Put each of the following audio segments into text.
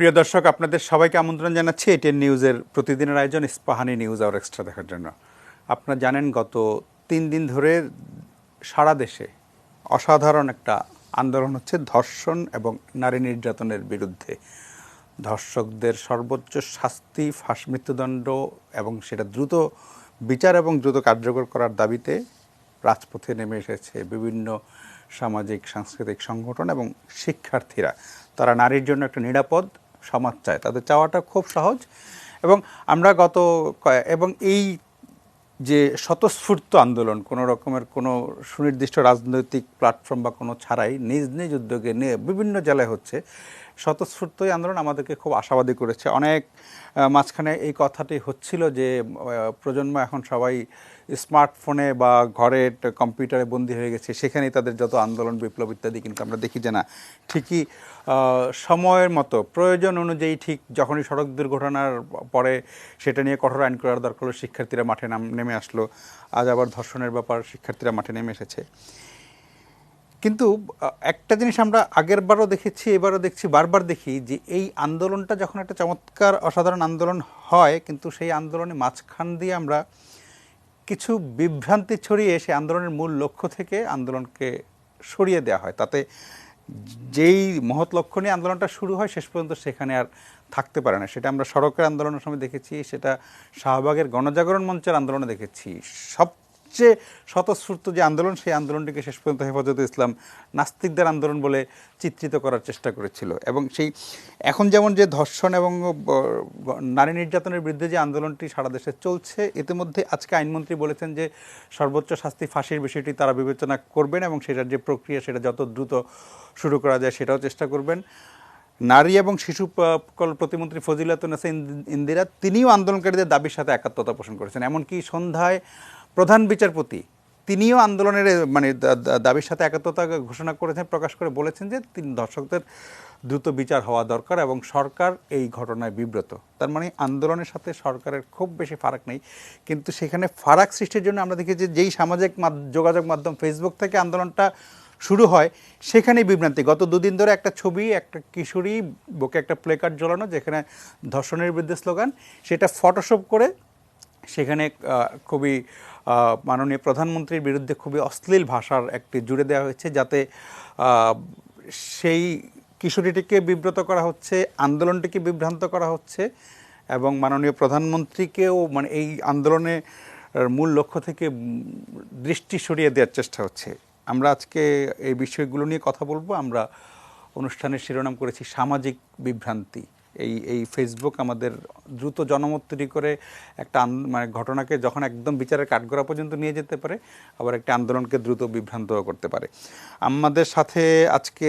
প্রিয় দর্শক, আপনাদের সবাইকে আমন্ত্রণ জানাচ্ছি এটিএন নিউজের প্রতিদিনের আয়োজন ইস্পাহানি নিউজ আওয়ার এক্সট্রা দেখার জন্য। আপনারা জানেন গত 3 দিন ধরে সারা দেশে অসাধারণ একটা আন্দোলন হচ্ছে ধর্ষণ এবং নারী নির্যাতনের বিরুদ্ধে। ধর্ষকদের সর্বোচ্চ শাস্তি, মৃত্যুদণ্ড এবং সেটা দ্রুত বিচার এবং দ্রুত কার্যকর করার দাবিতে রাজপথে নেমে এসেছে বিভিন্ন সামাজিক সাংস্কৃতিক সংগঠন এবং শিক্ষার্থীরা। তারা নারীর জন্য একটা নিরাপদ সমাজ চায়। তাদের চাওয়াটা খুব সহজ এবং আমরা এবং এই যে স্বতঃস্ফূর্ত আন্দোলন, কোনো রকমের কোনো সুনির্দিষ্ট রাজনৈতিক প্ল্যাটফর্ম বা কোনো ছাড়াই নিজ নিজ উদ্যোগে নিয়ে বিভিন্ন জেলায় হচ্ছে, স্বতঃস্ফূর্ত এই আন্দোলন আমাদেরকে খুব আশাবাদী করেছে। অনেক মাঝখানে এই কথাটি হচ্ছিল যে প্রজন্ম এখন সবাই স্মার্টফোনে বা ঘরের কম্পিউটারে বন্দী হয়ে গেছে, সেখানেই তাদের যত আন্দোলন বিপ্লব ইত্যাদি। কিন্তু আমরা দেখি যে না, ঠিকই সময়ের মতো প্রয়োজন অনুযায়ী ঠিক যখনই সড়ক দুর্ঘটনার পরে সেটা নিয়ে কঠোর আইন করার দরকার হলো, শিক্ষার্থীরা মাঠে নেমে আসলো। আজ আবার ধর্ষণের ব্যাপার, শিক্ষার্থীরা মাঠে নেমে এসেছে। কিন্তু একটা জিনিস আমরা আগের বারও দেখেছি, এবারও দেখছি, বারবার দেখি যে এই আন্দোলনটা যখন একটা চমৎকার অসাধারণ আন্দোলন হয়, কিন্তু সেই আন্দোলনে মাঝখান দিয়ে আমরা কিছু বিভ্রান্তি ছড়িয়ে সেই আন্দোলনের মূল লক্ষ্য থেকে আন্দোলনকে সরিয়ে দেওয়া হয়। তাতে যেই মহৎ লক্ষ্য নিয়ে আন্দোলনটা শুরু হয় শেষ পর্যন্ত সেখানে আর থাকতে পারে না। সেটা আমরা সড়কের আন্দোলনের সময় দেখেছি, সেটা শাহবাগের গণজাগরণ মঞ্চের আন্দোলনে দেখেছি। সবচেয়ে স্বতঃস্ফূর্ত যে আন্দোলন, সেই আন্দোলনটিকে শেষ পর্যন্ত হেফাজতে ইসলাম নাস্তিকদের আন্দোলন বলে চিত্রিত করার চেষ্টা করেছিল। এবং সেই এখন যেমন যে ধর্ষণ এবং নারী নির্যাতনের বিরুদ্ধে যে আন্দোলনটি সারা দেশে চলছে, ইতিমধ্যে আজকে আইনমন্ত্রী বলেছেন যে সর্বোচ্চ শাস্তি ফাঁসির বিষয়টি তারা বিবেচনা করবেন এবং সেটার যে প্রক্রিয়া সেটা যত দ্রুত শুরু করা যায় সেটাও চেষ্টা করবেন। নারী এবং শিশু প্রতিমন্ত্রী ফজিলাতুন্নেসা ইন্দিরা, তিনিও আন্দোলনকারীদের দাবির সাথে একাত্মতা পোষণ করেছেন। এমনকি সন্ধ্যায় প্রধান বিচারপতি তিনিও আন্দোলনের দাবির সাথে একাত্মতা ঘোষণা করেছেন, প্রকাশ করে বলেছেন যে তিনি ধর্ষকদের দ্রুত বিচার হওয়া দরকার এবং সরকার এই ঘটনায় বিব্রত। তার মানে আন্দোলনের সাথে সরকারের খুব বেশি ফারাক নেই, কিন্তু সেখানে ফারাক সৃষ্টির জন্য আমরা দেখি যে যেই সামাজিক যোগাযোগ মাধ্যম ফেসবুক থেকে আন্দোলনটা শুরু হয়, সেখানেই বিভ্রান্তি। গত 2 দিন ধরে একটা ছবি, একটা কিশোরী বুকে একটা প্লেকার্ড ঝোলানো যেখানে ধর্ষণের বিরুদ্ধে স্লোগান, সেটা ফটোশপ করে সেখানে খুবই মাননীয় প্রধানমন্ত্রীর বিরুদ্ধে খুবই অশ্লীল ভাষার একটি জুড়ে দেওয়া হয়েছে, যাতে সেই কিশোরীটিকে বিব্রত করা হচ্ছে, আন্দোলনটিকে বিভ্রান্ত করা হচ্ছে এবং মাননীয় প্রধানমন্ত্রীকেও এই আন্দোলনে মূল লক্ষ্য থেকে দৃষ্টি সরিয়ে দেওয়ার চেষ্টা হচ্ছে। আমরা আজকে এই বিষয়গুলো নিয়ে কথা বলবো। আমরা অনুষ্ঠানের শিরোনাম করেছি সামাজিক বিভ্রান্তি। এই ফেসবুক আমাদের দ্রুত জনমত তৈরি করে একটা ঘটনাকে যখন একদম বিচারের কাঠগড়া পর্যন্ত নিয়ে যেতে পারে, আবার একটা আন্দোলনকে দ্রুত বিভ্রান্ত করতে পারে। আমাদের সাথে আজকে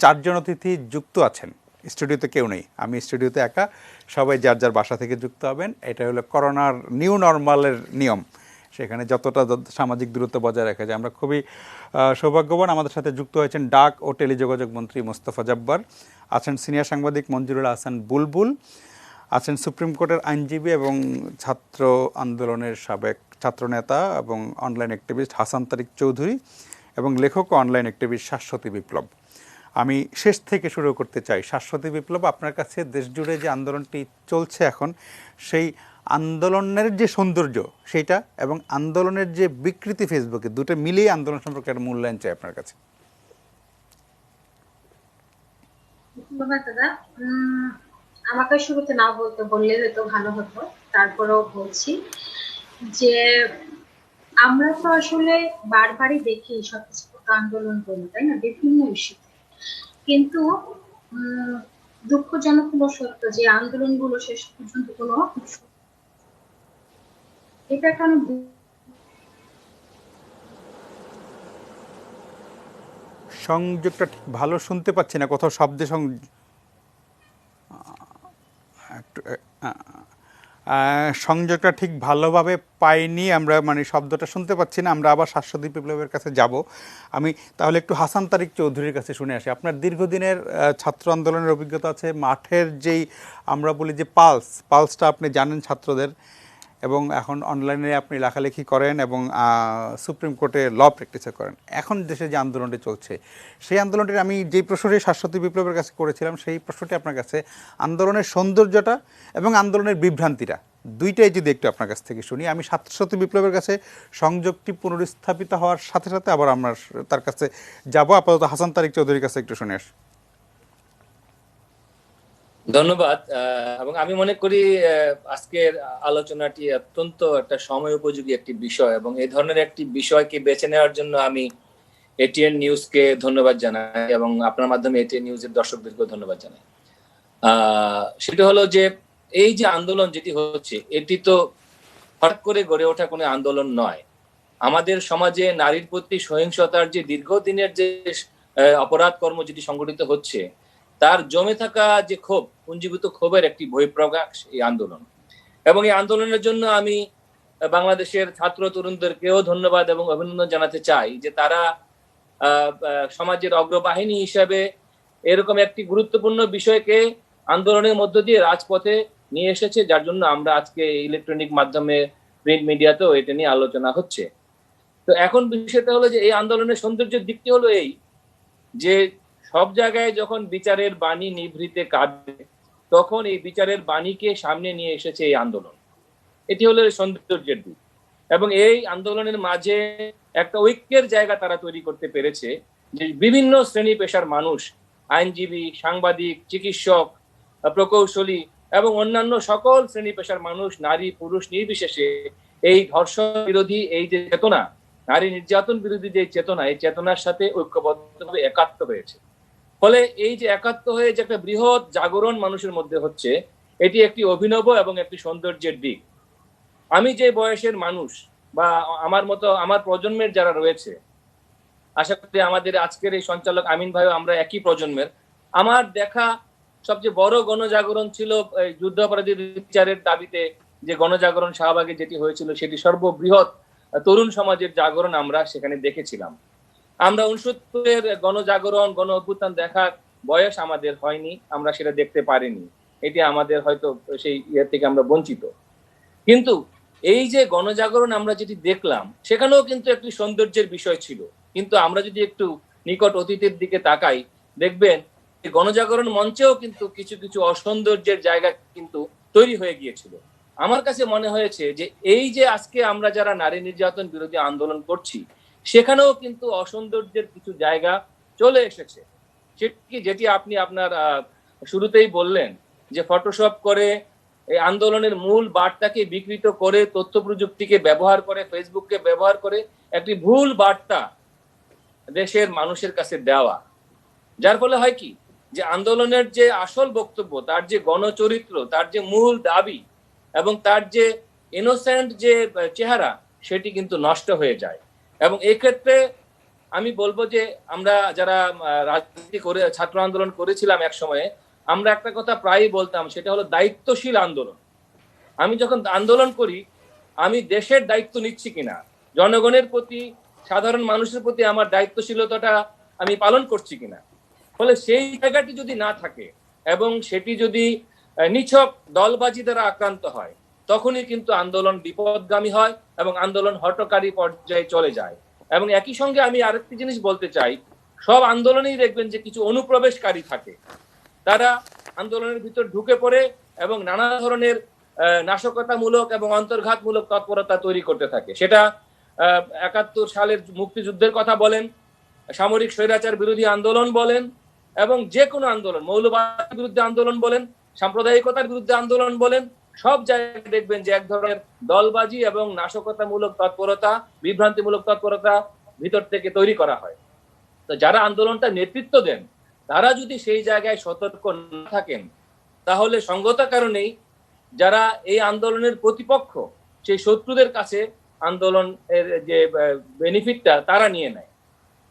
4 জন অতিথি যুক্ত আছেন। স্টুডিওতে কেউ নেই, আমি স্টুডিওতে একা, সবাই যার যার বাসা থেকে যুক্ত হবেন। এটা হলো করোনার নিউ নর্মালের নিয়ম, সেখানে যতটা সামাজিক দূরত্ব বজায় রাখা যায়। আমরা খুবই সৌভাগ্যবান, আমাদের সাথে যুক্ত হয়েছেন ডাক ও টেলিযোগাযোগ মন্ত্রী মোস্তফা জব্বার, আছেন সিনিয়র সাংবাদিক মঞ্জুরুল হাসান বুলবুল, আছেন সুপ্রিম কোর্টের আইনজীবী এবং ছাত্র আন্দোলনের সাবেক ছাত্রনেতা এবং অনলাইন অ্যাক্টিভিস্ট হাসান তারিক চৌধুরী, এবং লেখক ও অনলাইন অ্যাক্টিভিস্ট শাশ্বতী বিপ্লব। আমি শেষ থেকে শুরু করতে চাই। শাশ্বতী বিপ্লব, আপনার কাছে দেশ জুড়ে যে আন্দোলনটি চলছে এখন, সেই আন্দোলনের যে সৌন্দর্য সেইটা এবং আন্দোলনের যে বিকৃতি ফেসবুকে, দুটো মিলিয়ে আন্দোলন সম্পর্কে একটা মূল্যায়ন চাই আপনার কাছে। ধন্যবাদ দাদা। আমাকে শুরুতে না বললে হয়তো ভালো হতো, তারপরেও বলছি যে আমরা তো আসলে বারবারই দেখি স্বতঃস্ফূর্ত আন্দোলন বলি, তাই না, বিভিন্ন ইস্যুতে। কিন্তু দুঃখজনক হলো সত্য যে আন্দোলনগুলো শেষ পর্যন্ত কোনো এটা কেন সংযোগটা ঠিক ভালো শুনতে পাচ্ছি না, কোথাও শব্দে সংযোগটা ঠিক ভালোভাবে পাইনি আমরা, শব্দটা শুনতে পাচ্ছি না। আমরা আবার শাশ্বতী বিপ্লবের কাছে যাব। আমি তাহলে একটু হাসান তারিক চৌধুরীর কাছে শুনে আসি। আপনার দীর্ঘদিনের ছাত্র আন্দোলনের অভিজ্ঞতা আছে, মাঠের যেই আমরা বলি যে পালসটা আপনি জানেন ছাত্রদের, এবং এখন অনলাইনে আপনি লেখালেখি করেন এবং সুপ্রিম কোর্টে ল প্র্যাকটিসও করেন। এখন দেশে যে আন্দোলনটি চলছে, সেই আন্দোলনটির আমি যেই প্রশ্নটি শাশ্বতী বিপ্লবের কাছে করেছিলাম, সেই প্রশ্নটি আপনার কাছে আন্দোলনের সৌন্দর্যটা এবং আন্দোলনের বিভ্রান্তিটা দুইটাই যদি একটু আপনার কাছ থেকে শুনি। আমি শাশ্বতী বিপ্লবের কাছে সংযোগটি পুনরস্থাপিত হওয়ার সাথে সাথে আবার আমরা তার কাছে যাব। আপাতত হাসান তারিক চৌধুরীর কাছে একটু শুনে আসি। ধন্যবাদ। এবং আমি মনে করি আজকের আলোচনাটি অত্যন্ত একটা সময় উপযোগী একটি বিষয়, এবং এই ধরনের একটি বিষয়কে বেছে নেওয়ার জন্য আমি এটিএন নিউজকে ধন্যবাদ জানাই এবং আপনার মাধ্যমে এটিএন নিউজের দর্শকদেরকেও ধন্যবাদ জানাই। সেটা হলো যে এই যে আন্দোলন যেটি হচ্ছে, এটি তো হঠাৎ করে গড়ে ওঠা কোনো আন্দোলন নয়। আমাদের সমাজে নারীর প্রতি সহিংসতার যে দীর্ঘদিনের যে অপরাধ কর্ম যেটি সংগঠিত হচ্ছে, তার জমে থাকা যে ক্ষোভ, পুঞ্জীভূত ক্ষোভের একটি বহিঃপ্রকাশ এই আন্দোলন। এবং এই আন্দোলনের জন্য আমি বাংলাদেশের ছাত্র তরুণদেরকেও ধন্যবাদ এবং অভিনন্দন জানাতে চাই যে তারা সমাজের অগ্রবাহিনী হিসাবে এরকম একটি গুরুত্বপূর্ণ বিষয়কে আন্দোলনের মধ্য দিয়ে রাজপথে নিয়ে এসেছে, যার জন্য আমরা আজকে ইলেকট্রনিক মাধ্যমে, প্রিন্ট মিডিয়াতেও এটা নিয়ে আলোচনা হচ্ছে। তো এখন বিষয়টা হলো যে এই আন্দোলনের সৌন্দর্যের দিকটি হলো এই যে সব জায়গায় যখন বিচারের বাণী নিভৃতে কাঁদে, তখন এই বিচারের বাণীকে সামনে নিয়ে এসেছে এই আন্দোলন। এটি হলো সৌন্দর্যের দিক। এবং এই আন্দোলনের মাঝে একটা ঐক্যের জায়গা তারা তৈরি করতে পেরেছে, যে বিভিন্ন শ্রেণী পেশার মানুষ, আইনজীবী, সাংবাদিক, চিকিৎসক, প্রকৌশলী এবং অন্যান্য সকল শ্রেণী পেশার মানুষ, নারী পুরুষ নির্বিশেষে এই ধর্ষণ বিরোধী এই যে চেতনা, নারী নির্যাতন বিরোধী যে চেতনা, এই চেতনার সাথে ঐক্যবদ্ধভাবে একাত্ম হয়েছে। ফলে এই যে একাত্ম হয়ে যে একটা বৃহৎ জাগরণ মানুষের মধ্যে হচ্ছে, এটি একটি অভিনব এবং একটি সৌন্দর্যের দিক। আমি যে বয়সের মানুষ বা আমার মতো আমার প্রজন্মের যারা রয়েছে, আশা করি আমাদের আজকের এই সঞ্চালক আমিন ভাই, আমরা একই প্রজন্মের। আমার দেখা সবচেয়ে বড় গণজাগরণ ছিল যুদ্ধাপরাধীর বিচারের দাবিতে যে গণজাগরণ শাহবাগে যেটি হয়েছিল, সেটি সর্ববৃহৎ তরুণ সমাজের জাগরণ আমরা সেখানে দেখেছিলাম। আমরা 69-এর গণজাগরণ, গণ অভ্যুত্থান দেখার বয়স আমাদের হয়নি, আমরা সেটা দেখতে পারিনি। এটি আমাদের হয়তো সেই ইয়ে থেকে আমরা বঞ্চিত। কিন্তু এই যে গণজাগরণ আমরা যেটি দেখলাম, সেখানেও কিন্তু একটি সৌন্দর্যের বিষয় ছিল। কিন্তু আমরা যদি একটু নিকট অতীতের দিকে তাকাই, দেখবেন গণজাগরণ মঞ্চেও কিন্তু কিছু কিছু অসৌন্দর্যের জায়গা কিন্তু তৈরি হয়ে গিয়েছিল। আমার কাছে মনে হয়েছে যে এই যে আজকে আমরা যারা নারী নির্যাতন বিরোধী আন্দোলন করছি, সেখানেও কিন্তু অসৌন্দর্যের কিছু জায়গা চলে এসেছে। যেটি আপনি আপনার শুরুতেই বললেন যে ফটোশপ করে এই আন্দোলনের মূল বার্তাকে বিকৃত করে, তথ্য প্রযুক্তিকে ব্যবহার করে, ফেসবুককে ব্যবহার করে একটি ভুল বার্তা দেশের মানুষের কাছে দেওয়া, যার ফলে হয় কি যে আন্দোলনের যে আসল বক্তব্য, তার যে গণচরিত্র, তার যে মূল দাবি এবং তার যে ইনোসেন্ট যে চেহারা, সেটি কিন্তু নষ্ট হয়ে যায়। এবং এক্ষেত্রে আমি বলবো যে আমরা যারা রাজনীতি করে ছাত্র আন্দোলন করেছিলাম এক সময়ে, আমরা একটা কথা প্রায়ই বলতাম, সেটা হলো দায়িত্বশীল আন্দোলন। আমি যখন আন্দোলন করি, আমি দেশের দায়িত্ব নিচ্ছি কিনা, জনগণের প্রতি, সাধারণ মানুষের প্রতি আমার দায়িত্বশীলতাটা আমি পালন করছি কিনা। ফলে সেই জায়গাটি যদি না থাকে এবং সেটি যদি নিছক দলবাজি দ্বারা আক্রান্ত হয়, তখনই কিন্তু আন্দোলন বিপদগামী হয় এবং আন্দোলন হঠকারী পর্যায়ে চলে যায়। এবং একই সঙ্গে আমি আরেকটি জিনিস বলতে চাই, সব আন্দোলনেই দেখবেন যে কিছু অনুপ্রবেশকারী থাকে, তারা আন্দোলনের ভিতর ঢুকে পড়ে এবং নানা ধরনের নাশকতামূলক এবং অন্তর্ঘাতমূলক তৎপরতা তৈরি করতে থাকে। সেটা ৭১ সালের মুক্তিযুদ্ধের কথা বলেন, সামরিক স্বৈরাচার বিরোধী আন্দোলন বলেন, এবং যে কোনো আন্দোলন, মৌলবাদের বিরুদ্ধে আন্দোলন বলেন, সাম্প্রদায়িকতার বিরুদ্ধে আন্দোলন বলেন, সব জায়গায় দেখবেন যে এক ধরনের দলবাজি এবং নাশকতামূলক তৎপরতা, বিভ্রান্তিমূলক তৎপরতা ভিতর থেকে তৈরি করা হয়। তো যারা আন্দোলনটা নেতৃত্ব দেন, তারা যদি সেই জায়গায় সতর্ক না থাকেন, তাহলে সঙ্গত কারণেই যারা এই আন্দোলনের প্রতিপক্ষ, সেই শত্রুদের কাছে আন্দোলনের যে বেনিফিটটা তারা নিয়ে নেয়।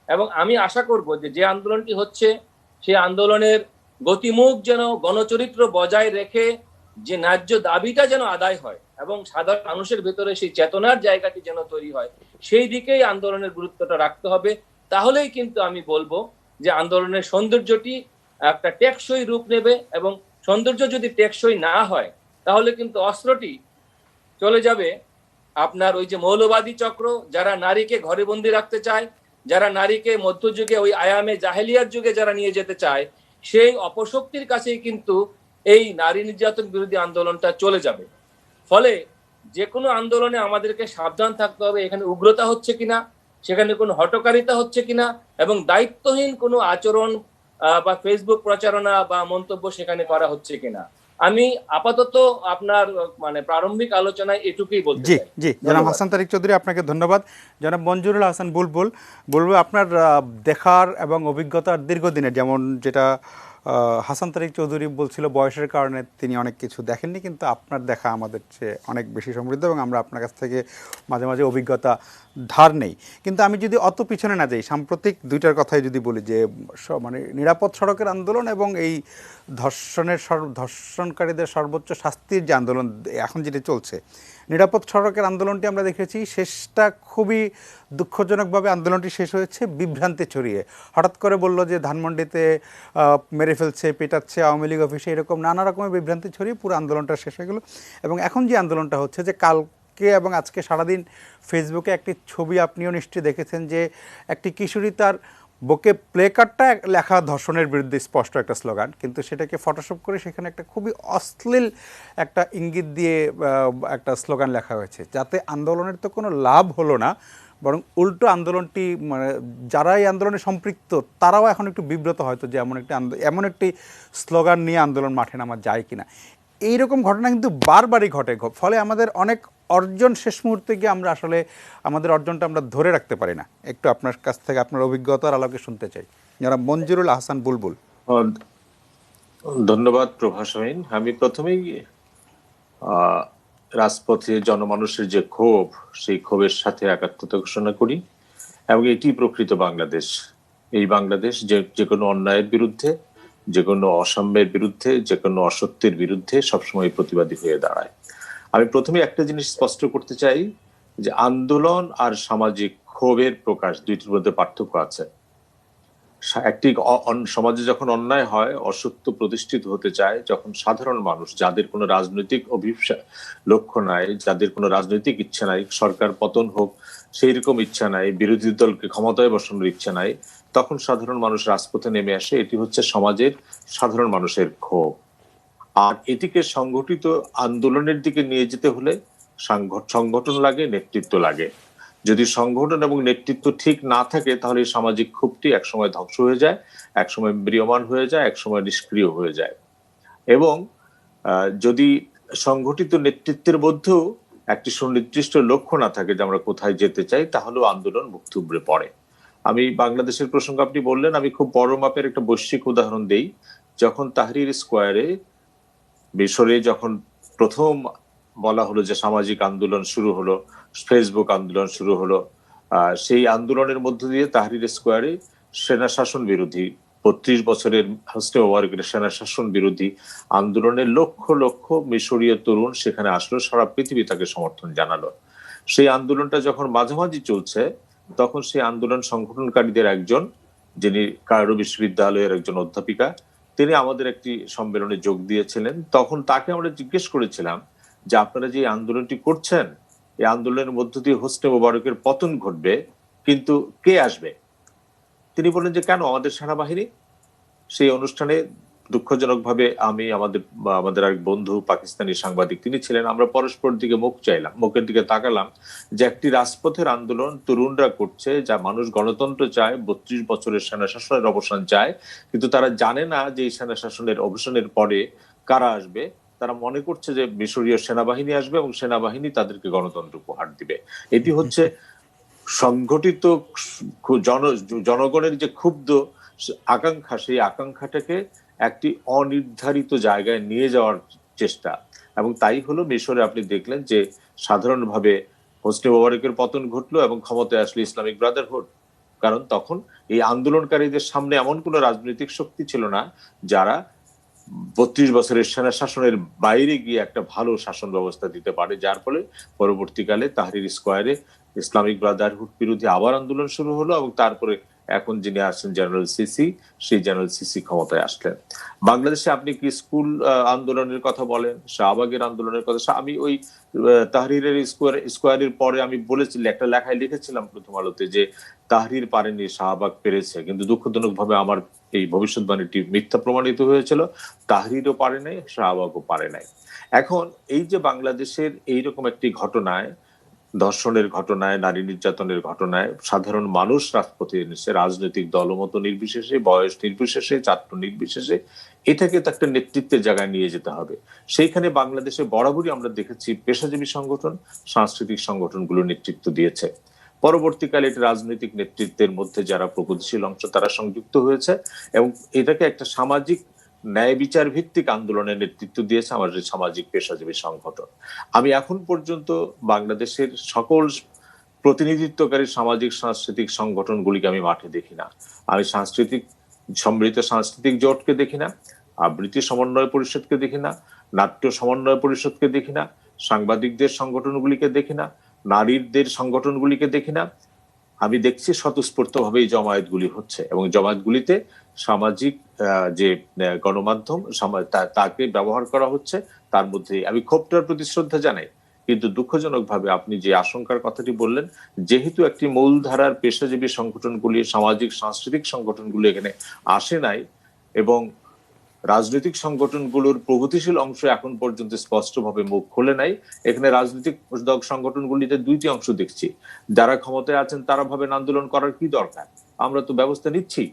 এবং আমি আশা করব যে যে আন্দোলনটি হচ্ছে, সেই আন্দোলনের গতিমুখ যেন গণচরিত্র বজায় রেখে যে ন্যায্য দাবিটা যেন আদায় হয় এবং সাধারণ মানুষের ভেতরে সেই চেতনার জায়গাটি যেন তৈরি হয়, সেই দিকেই আন্দোলনের গুরুত্বটা রাখতে হবে। তাহলেই কিন্তু আমি বলবো যে আন্দোলনের সৌন্দর্যটি একটা টেকসই রূপ নেবে। এবং সৌন্দর্য যদি টেকসই না হয়, তাহলে কিন্তু অস্ত্রটি চলে যাবে আপনার ওই যে মৌলবাদী চক্র, যারা নারীকে ঘরে বন্দি রাখতে চায়, যারা নারীকে মধ্যযুগে ওই আয়ামে জাহেলিয়ার যুগে যারা নিয়ে যেতে চায়, সেই অপশক্তির কাছেই কিন্তু এই নারী নির্যাতন বিরোধী আন্দোলনটা চলে যাবে। ফলে যে কোনো আন্দোলনে আমাদেরকে সাবধান থাকতে হবে, এখানে উগ্রতা হচ্ছে কিনা, সেখানে কোনো হটকারিতা হচ্ছে কিনা, এবং দায়িত্বহীন কোনো আচরণ বা ফেসবুক প্রচারণা বা মন্তব্য সেখানে করা হচ্ছে কিনা। আমি আপাতত আপনার মানে প্রারম্ভিক আলোচনায় এটুকুই বলতে জি চাই। জি, জনাব হাসান তারিক চৌধুরী, আপনাকে ধন্যবাদ। জনাব মঞ্জুরুল হাসান বুলবুল, বলবো আপনার দেখার এবং অভিজ্ঞতার দীর্ঘদিনের, যেমন যেটা হাসান তারিক চৌধুরী বলছিল বয়সের কারণে তিনি অনেক কিছু দেখেননি, কিন্তু আপনার দেখা আমাদের চেয়ে অনেক বেশি সমৃদ্ধ এবং আমরা আপনার কাছ থেকে মাঝে মাঝে অভিজ্ঞতা ধার নেই। কিন্তু আমি যদি অত পিছনে না যাই, সাম্প্রতিক দুইটার কথাই যদি বলি, যে মানে নিরাপদ সড়কের আন্দোলন এবং এই ধর্ষণকারীদের সর্বোচ্চ শাস্তির যে আন্দোলন এখন যেটা চলছে, নিরাপদ সড়কের আন্দোলনটি আমরা দেখেছি শেষটা খুবই দুঃখজনকভাবে আন্দোলনটি শেষ হয়েছে বিভ্রান্তি ছড়িয়ে। হঠাৎ করে বলল যে ধানমন্ডিতে মেরে ফেলছে, পেটাচ্ছে আওয়ামী লীগ অফিসে, এরকম নানা রকমের বিভ্রান্তি ছড়িয়ে পুরো আন্দোলনটা শেষ হয়ে গেল। এবং এখন যে আন্দোলনটা হচ্ছে, যে কালকে এবং আজকে সারাদিন ফেসবুকে একটি ছবি আপনিও নিশ্চয়ই দেখেছেন, যে একটি কিশোরী তার বুকে প্লে কার্ডটা লেখা ধর্ষণের বিরুদ্ধে স্পষ্ট একটা স্লোগান, কিন্তু সেটাকে ফটোশপ করে সেখানে একটা খুবই অশ্লীল একটা ইঙ্গিত দিয়ে একটা স্লোগান লেখা হয়েছে, যাতে আন্দোলনের তো কোনো লাভ হলো না, বরং উল্টো আন্দোলনটি মানে যারা এই আন্দোলনে সম্পৃক্ত তারাও এখন একটু বিব্রত হয়তো, যে এমন একটি স্লোগান নিয়ে আন্দোলন মাঠে নামা যায় কিনা। এইরকম ঘটনা কিন্তু বারবারই ঘটে, ফলে আমাদের অনেক অর্জন শেষ মুহূর্তে গিয়ে আমরা আসলে আমাদের অর্জনটা আমরা ধরে রাখতে পারি না। একটু আপনার কাছ থেকে আপনার অভিজ্ঞতার আলোকে শুনতে চাই, যারা মঞ্জুরুল আহসান বুলবুল। ধন্যবাদ প্রভাসমিন। আমি প্রথমেই রাজপথে জনমানুষের যে ক্ষোভ, সেই ক্ষোভের সাথে একাত্মতা ঘোষণা করি, এবং এটি প্রকৃত বাংলাদেশ। এই বাংলাদেশ যে কোনো অন্যায়ের বিরুদ্ধে, যে কোনো অসাম্যের বিরুদ্ধে, যে কোনো অসত্যের বিরুদ্ধে সবসময় প্রতিবাদী হয়ে দাঁড়ায়। আমি প্রথমে একটা জিনিস স্পষ্ট করতে চাই, যে আন্দোলন আর সামাজিক ক্ষোভের প্রকাশ দুইটির মধ্যে পার্থক্য আছে। একটি সমাজে যখন অন্যায় হয়, অসত্য প্রতিষ্ঠিত হতে চায়, যখন সাধারণ মানুষ, যাদের কোনো রাজনৈতিক লক্ষ্য নাই, যাদের কোনো রাজনৈতিক ইচ্ছা নাই, সরকার পতন হোক সেই রকম ইচ্ছা নাই, বিরোধী দলকে ক্ষমতায় বসানোর ইচ্ছা নাই, তখন সাধারণ মানুষ রাজপথে নেমে আসে। এটি হচ্ছে সমাজের সাধারণ মানুষের ক্ষোভ। আর এটিকে সংগঠিত আন্দোলনের দিকে নিয়ে যেতে হলে সংগঠন লাগে, নেতৃত্ব লাগে। যদি সংগঠন এবং নেতৃত্ব ঠিক না থাকে, তাহলে এই সামাজিক ক্ষোভটি একসময় ধ্বংস হয়ে যায়, একসময় ম্রিয়মান হয়ে যায়, একসময় নিষ্ক্রিয় হয়ে যায়। এবং যদি সংগঠিত নেতৃত্বের মধ্যেও একটি সুনির্দিষ্ট লক্ষ্য না থাকে যে আমরা কোথায় যেতে চাই, তাহলেও আন্দোলন মুখ থুবড়ে পড়ে। আমি বাংলাদেশের প্রসঙ্গ আপনি বললেন, আমি খুব বড় মাপের একটা বৈশ্বিক উদাহরণ দেই। যখন তাহরির স্কোয়ারে মিশরে যখন প্রথম বলা হলো যে সামাজিক আন্দোলন শুরু হলো, ফেসবুক আন্দোলন শুরু হলো, সেই আন্দোলনের মধ্য দিয়ে তাহরির স্কোয়ারে সেনা শাসন বিরোধী ৩২ বছরের হোসনি মোবারকের সেনা শাসন বিরোধী আন্দোলনের লক্ষ লক্ষ মিশরীয় তরুণ সেখানে আসলো, সারা পৃথিবী তাকে সমর্থন জানালো। সেই আন্দোলনটা যখন মাঝামাঝি চলছে, তখন সেই আন্দোলন সংগঠনকারীদের একজন, যিনি কায়রো বিশ্ববিদ্যালয়ের একজন অধ্যাপিকা, তিনি আমাদের একটি সম্মেলনে যোগ দিয়েছিলেন। তখন তাকে আমরা জিজ্ঞেস করেছিলাম যে আপনারা যে আন্দোলনটি করছেন, এই আন্দোলনের মধ্য দিয়ে হোসনি মোবারকের পতন ঘটবে, কিন্তু কে আসবে? তিনি বললেন যে কেন, আমাদের সেনাবাহিনী। সেই অনুষ্ঠানে দুঃখজনকভাবে আমি আমাদের এক বন্ধু পাকিস্তানি সাংবাদিক তিনি ছিলেন, আমরা পরস্পর দিকে মুখের দিকে তাকালাম, যে একটি রাজপথের আন্দোলন তরুণরা করছে, যা মানুষ গণতন্ত্র চায়, ৩২ বছরের সেনা শাসনের অবসান চায়, কিন্তু তারা জানে না যে এই সেনা শাসনের অবসানের পরে কারা আসবে। তারা মনে করছে যে মিশরীয় সেনাবাহিনী আসবে এবং সেনাবাহিনী তাদেরকে গণতন্ত্র উপহার দিবে। এটি হচ্ছে সংগঠিত জনগণের যে ক্ষুব্ধ আকাঙ্ক্ষা, সেই আকাঙ্ক্ষাটাকে একটি অনির্ধারিত জায়গায় নিয়ে যাওয়ার চেষ্টা। এবং তাই হলো মিশরে আপনি দেখলেন যে সাধারণভাবে হোসনি মোবারকের পতন ঘটলো এবং ক্ষমতায় আসলো ইসলামিক ব্রাদারহুড। কারণ তখন এই আন্দোলনকারীদের সামনে এমন কোনো রাজনৈতিক শক্তি ছিল না যারা ৩২ বছরের সেনা শাসনের বাইরে গিয়ে একটা ভালো শাসন ব্যবস্থা দিতে পারে, যার ফলে পরবর্তীকালে তাহরির স্কোয়ারে ইসলামিক ব্রাদারহুড বিরোধী আবার আন্দোলন শুরু হলো এবং তারপরে এখন যিনি আসছেন জেনারেল সিসি, সেই জেনারেল সিসি ক্ষমতায় আসলেন। বাংলাদেশে আপনি কি স্কুল আন্দোলনের কথা বলেন, শাহবাগের আন্দোলনের কথা, আমি ওই তাহরিরের স্কোয়ারের পরে আমি বলেছিলাম, একটা লেখায় লিখেছিলাম প্রথম আলোতে যে তাহরির পারেনি, শাহবাগ পেরেছে। কিন্তু দুঃখজনক ভাবে আমার এই ভবিষ্যৎবাণীটি মিথ্যা প্রমাণিত হয়েছিল। তাহরিরও পারে নাই, শাহবাগও পারে নাই। এখন এই যে বাংলাদেশের এইরকম একটি ঘটনায়, ধর্ষণের ঘটনায়, নারী নির্যাতনের ঘটনায় সাধারণ মানুষ রাজপথে এনেছে, রাজনৈতিক দলমত নির্বিশেষে, বয়স নির্বিশেষে, ছাত্র নির্বিশেষে, এটাকে তো একটা নেতৃত্বের জায়গায় নিয়ে যেতে হবে। সেইখানে বাংলাদেশে বরাবরই আমরা দেখেছি পেশাজীবী সংগঠন, সাংস্কৃতিক সংগঠনগুলো নেতৃত্ব দিয়েছে। পরবর্তীকালে এটা রাজনৈতিক নেতৃত্বের মধ্যে যারা প্রগতিশীল অংশ তারা সংযুক্ত হয়েছে এবং এটাকে একটা সামাজিক ন্যায় বিচার ভিত্তিক আন্দোলনের নেতৃত্ব দিয়েছে আমাদের সামাজিক পেশাজীবী সংগঠন। আমি এখন পর্যন্ত বাংলাদেশের সকল প্রতিনিধিত্বকারী সামাজিক সাংস্কৃতিক সংগঠনগুলিকে আমি মাঠে দেখি না। আমি সম্মিলিত সাংস্কৃতিক জোটকে দেখি না, আবৃত্তি সমন্বয় পরিষদকে দেখি না, নাট্য সমন্বয় পরিষদকে দেখি না, সাংবাদিকদের সংগঠনগুলিকে দেখি না, নারীদের সংগঠনগুলিকে দেখি না। আমি দেখছি স্বতঃস্ফূর্তভাবে এই জমায়েতগুলি হচ্ছে এবং জমায়েতগুলিতে সামাজিক যে গণমাধ্যম তাকে ব্যবহার করা হচ্ছে। তার মধ্যে আমি ক্ষোভটার প্রতি শ্রদ্ধা জানাই, কিন্তু দুঃখজনক ভাবে আপনি যে আশঙ্কার কথাটি বললেন, যেহেতু একটি মূলধারার পেশাজীবী সংগঠনগুলি, সামাজিক সাংস্কৃতিক সংগঠনগুলি এখানে আসে নাই এবং রাজনৈতিক সংগঠনগুলোর প্রগতিশীল অংশ এখন পর্যন্ত স্পষ্টভাবে মুখ খোলে নাই। এখানে রাজনৈতিক সংগঠনগুলিতে দুইটি অংশ দেখছি। যারা ক্ষমতায় আছেন তারা ভাবেন আন্দোলন করার কি দরকার, আমরা তো ব্যবস্থা নিচ্ছি,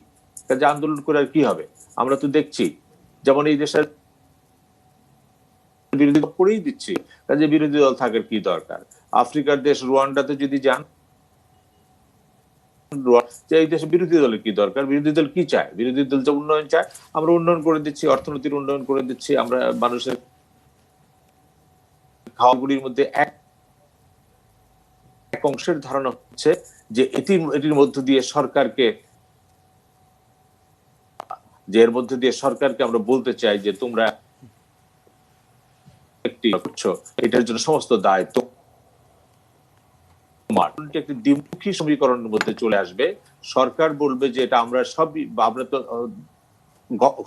কাজে আন্দোলন করে আর কি হবে। আমরা তো দেখছি যেমন এই দেশের বিরোধী করেই দিচ্ছি, কাজে বিরোধী দল থাকার কি দরকার। আফ্রিকার দেশ রুয়ান্ডাতে যদি যান, এই দেশে বিরোধী দলের কি দরকার? বিরোধী দল কি চায়? বিরোধী দল যে উন্নয়ন চায়, আমরা উন্নয়ন করে দিচ্ছি, অর্থনীতির উন্নয়ন করে দিচ্ছি। আমরা মানুষের খাওয়াগুলির মধ্যে এক অংশের ধারণা হচ্ছে যে এটির মধ্য দিয়ে সরকারকে, যে এর মধ্যে দিয়ে সরকারকে আমরা বলতে চাই যে তোমরা একটি করছো, এটার জন্য সমস্ত দায়িত্ব একটি দ্বিমুখী সমীকরণের মধ্যে চলে আসবে। সরকার বলবে যে এটা আমরা আমরা তো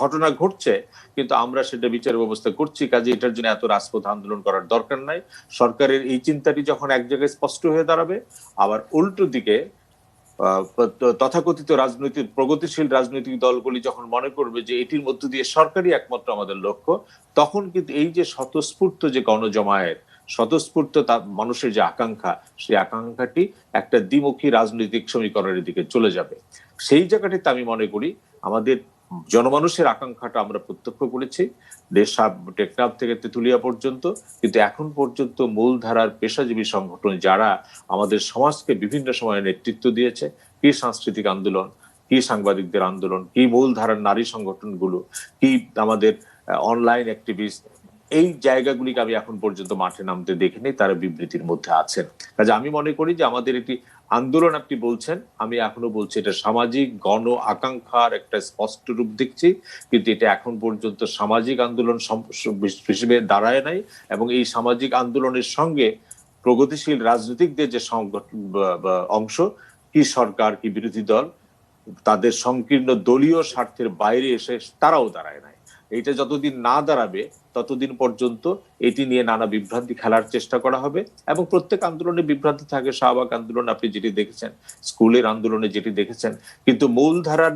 ঘটনা ঘটছে কিন্তু আমরা সেটা বিচার ব্যবস্থা করছি, কাজে এটার জন্য এত রাজপথ আন্দোলন করার দরকার নাই। সরকারের এই চিন্তাটি যখন এক জায়গায় স্পষ্ট হয়ে দাঁড়াবে, আবার উল্টো দিকে তথাকথিত প্রগতিশীল রাজনৈতিক দলগুলি যখন মনে করবে যে এটির মধ্য দিয়ে সরকারই একমাত্র আমাদের লক্ষ্য, তখন কিন্তু এই যে স্বতঃস্ফূর্ত যে গণজমায়েত, স্বতঃস্ফূর্ত মানুষের যে আকাঙ্ক্ষা, সেই আকাঙ্ক্ষাটি একটা দ্বিমুখী রাজনৈতিক সমীকরণের দিকে চলে যাবে। সেই জায়গাটিতে আমি মনে করি আমাদের জনমানুষের আকাঙ্ক্ষাটা আমরা প্রত্যক্ষ করেছি টেকনাফ থেকে তেঁতুলিয়া পর্যন্ত, কিন্তু এখন পর্যন্ত মূলধারার পেশাজীবী সংগঠন যারা আমাদের সমাজকে বিভিন্ন সময়ে নেতৃত্ব দিয়েছে, কি সাংস্কৃতিক আন্দোলন, কি সাংবাদিকদের আন্দোলন, কি মূলধারার নারী সংগঠনগুলো, কি আমাদের অনলাইন অ্যাক্টিভিস্ট, এই জায়গাগুলিকে আমি এখন পর্যন্ত মাঠে নামতে দেখিনি, তারা বিবৃতির মধ্যে আছেন। কাজে আমি মনে করি যে আমাদের এটি আন্দোলন আপনি বলছেন, আমি এখনো বলছি এটা সামাজিক গণ আকাঙ্ক্ষার একটা স্পষ্ট রূপ দেখছি, কিন্তু এটা এখন পর্যন্ত সামাজিক আন্দোলন হিসেবে দাঁড়ায় নাই। এবং এই সামাজিক আন্দোলনের সঙ্গে প্রগতিশীল রাজনৈতিকদের যে অংশ, কি সরকার কি বিরোধী দল, তাদের সংকীর্ণ দলীয় স্বার্থের বাইরে এসে তারাও দাঁড়ায় নাই। এটা যতদিন না দাঁড়াবে ততদিন পর্যন্ত এটি নিয়ে নানা বিভ্রান্তি খেলার চেষ্টা করা হবে এবং প্রত্যেক আন্দোলনে বিভ্রান্তি থাকে। শাহবাগ আন্দোলন আপনি যেটি দেখেছেন, স্কুলের আন্দোলনে যেটি দেখেছেন, কিন্তু মূলধারার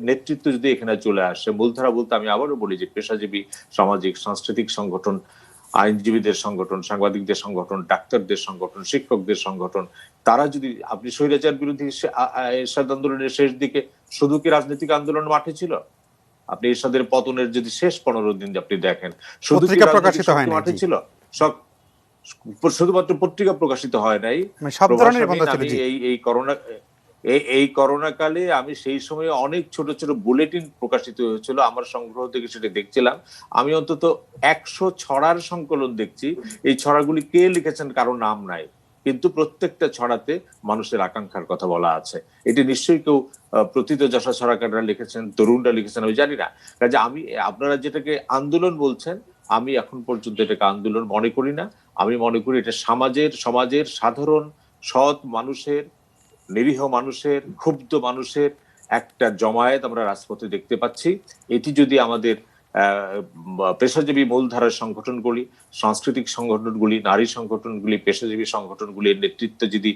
নেতৃত্ব যদি এখানে চলে আসে, মূলধারা বলতে আমি আবারও বলি যে পেশাজীবী সামাজিক সাংস্কৃতিক সংগঠন, আইনজীবীদের সংগঠন, সাংবাদিকদের সংগঠন, ডাক্তারদের সংগঠন, শিক্ষকদের সংগঠন, তারা যদি, আপনি স্বৈরাচার বিরোধী এরশাদ আন্দোলনের শেষ দিকে শুধু কি রাজনৈতিক আন্দোলন মাঠে ছিল? আপনি এরশাদের পতনের যদি শেষ 15 দিন আপনি দেখেন, শুধু কি প্রকাশিত হয় মাঠে ছিল? সব শুধুমাত্র পত্রিকা প্রকাশিত হয় নাই, এই করোনা কালে আমি সেই সময় অনেক ছোট ছোট বুলেটিন প্রকাশিত হয়েছিল, আমার সংগ্রহ থেকে সেটা দেখছিলাম। আমি অন্তত 100 ছড়ার সংকলন দেখছি। এই ছড়াগুলি কে লিখেছেন কারো নাম নাই, কিন্তু প্রত্যেকটা ছড়াতে মানুষের আকাঙ্ক্ষার কথা বলা আছে। এটি নিশ্চয়ই কেউ প্রথিতযশা ছড়াকাররা লিখেছেন, তরুণরা লিখেছেন, আমি জানি না। কাজে আমি, আপনারা যেটাকে আন্দোলন বলছেন, আমি এখন পর্যন্ত এটাকে আন্দোলন মনে করি না। আমি মনে করি এটা সমাজের সাধারণ সৎ মানুষের নিরীহ মানুষের, ক্ষুব্ধ মানুষের একটা জমায়েত আমরা রাজপথে দেখতে পাচ্ছি। এটি যদি আমাদের পেশাজীবী মূলধারার সংগঠনগুলি, সাংস্কৃতিক সংগঠনগুলি, নারী সংগঠনগুলি, পেশাজীবী সংগঠনগুলির নেতৃত্বে যদি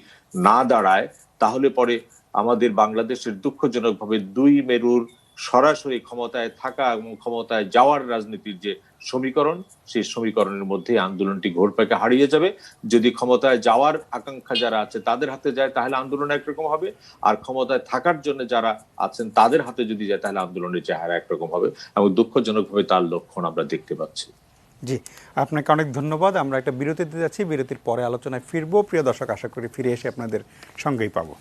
না দাঁড়ায়, তাহলে পরে আমাদের বাংলাদেশের দুঃখজনকভাবে দুই মেরুর সরাসরি ক্ষমতায় থাকা এবং ক্ষমতায় যাওয়ার রাজনীতির যে সমীকরণ, সেই সমীকরণের মধ্যে আন্দোলনটি ঘোরপাকে হারিয়ে যাবে। যদি ক্ষমতায় যাওয়ার আকাঙ্ক্ষা যারা আছে তাদের হাতে যায় তাহলে আন্দোলন একরকম হবে, আর ক্ষমতায় থাকার জন্য যারা আছেন তাদের হাতে যদি যায় তাহলে আন্দোলনের চেহারা একরকম হবে, এবং দুঃখজনকভাবে তার লক্ষণ আমরা দেখতে পাচ্ছি। জি, আপনাকে অনেক ধন্যবাদ। আমরা একটা বিরতিতে যাচ্ছি, বিরতির পরে আলোচনায় ফিরবো। প্রিয় দর্শক, আশা করি ফিরে এসে আপনাদের সঙ্গেই পাবো।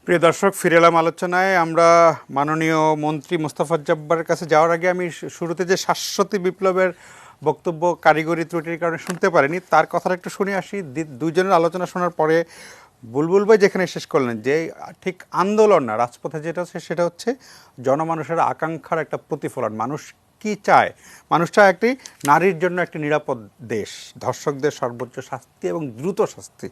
প্রিয় দর্শক, ফিরে এলাম আলোচনায়। আমরা মাননীয় মন্ত্রী মোস্তফা জব্বারের কাছে যাওয়ার আগে আমি শুরুতে যে শাশ্বতী বিপ্লবের বক্তব্য কারিগরি ত্রুটির কারণে শুনতে পারিনি, তার কথাটা একটু শুনে আসি। দুইজনের আলোচনা শোনার পরে বুলবুল ভাই যেখানে শেষ করলেন যে ঠিক আন্দোলন না, রাজপথে যেটা হচ্ছে সেটা হচ্ছে জনমানুষের আকাঙ্ক্ষার একটা প্রতিফলন। মানুষ কি চায়? মানুষ চায় একটি নারীর জন্য একটি নিরাপদ দেশ, ধর্ষকদের সর্বোচ্চ শাস্তি এবং দ্রুত শাস্তি।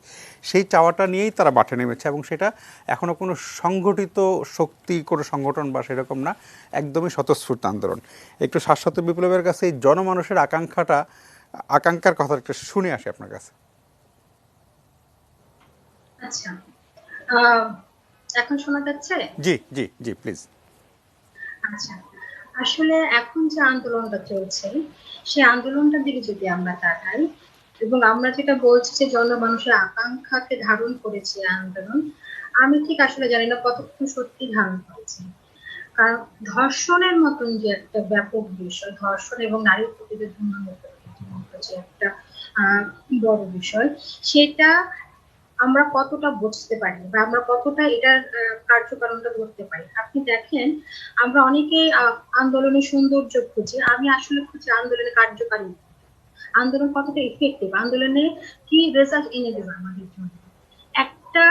সেই চাওয়াটা নিয়েই তারা মাঠে নেমেছে, এবং সেটা এখনও কোনো সংগঠিত শক্তি, কোনো সংগঠন বা সেরকম না, একদমই স্বতঃস্ফূর্ত আন্দোলন। একটু শাশ্বত বিপ্লবের কাছে এই জনমানুষের আকাঙ্ক্ষার কথা একটু শুনে আসি আপনার কাছে। আচ্ছা, এখন শোনা যাচ্ছে? জি জি জি, প্লিজ। আচ্ছা, আসলে এখন যে আন্দোলনটা চলছে, সেই আন্দোলনটার দিকে যদি আমরা তাকাই, এবং আমরা যেটা বলছি যে জনমানুষের আকাঙ্ক্ষাকে ধারণ করেছে আন্দোলন, আমি ঠিক আসলে জানি না কতক্ষণ সত্যি ধারণ করেছে। কারণ ধর্ষণের মতন যে একটা ব্যাপক বিষয়, ধর্ষণ এবং নারীর প্রতিবেদনের মতো যে একটা বড় বিষয়, সেটা আমরা কতটা বুঝতে পারি বা আমরা কতটা এটার কার্যকারণটা ধরতে পারি। আপনি দেখেন, আমরা অনেকেই আন্দোলনের সৌন্দর্য খুঁজি, আমি আসলে খুঁজি আন্দোলনের কার্যকারী, আন্দোলন কতটা ইফেক্টিভ, আন্দোলনে কি রেজাল্ট এনে দেবে আমাদের জন্য। একটা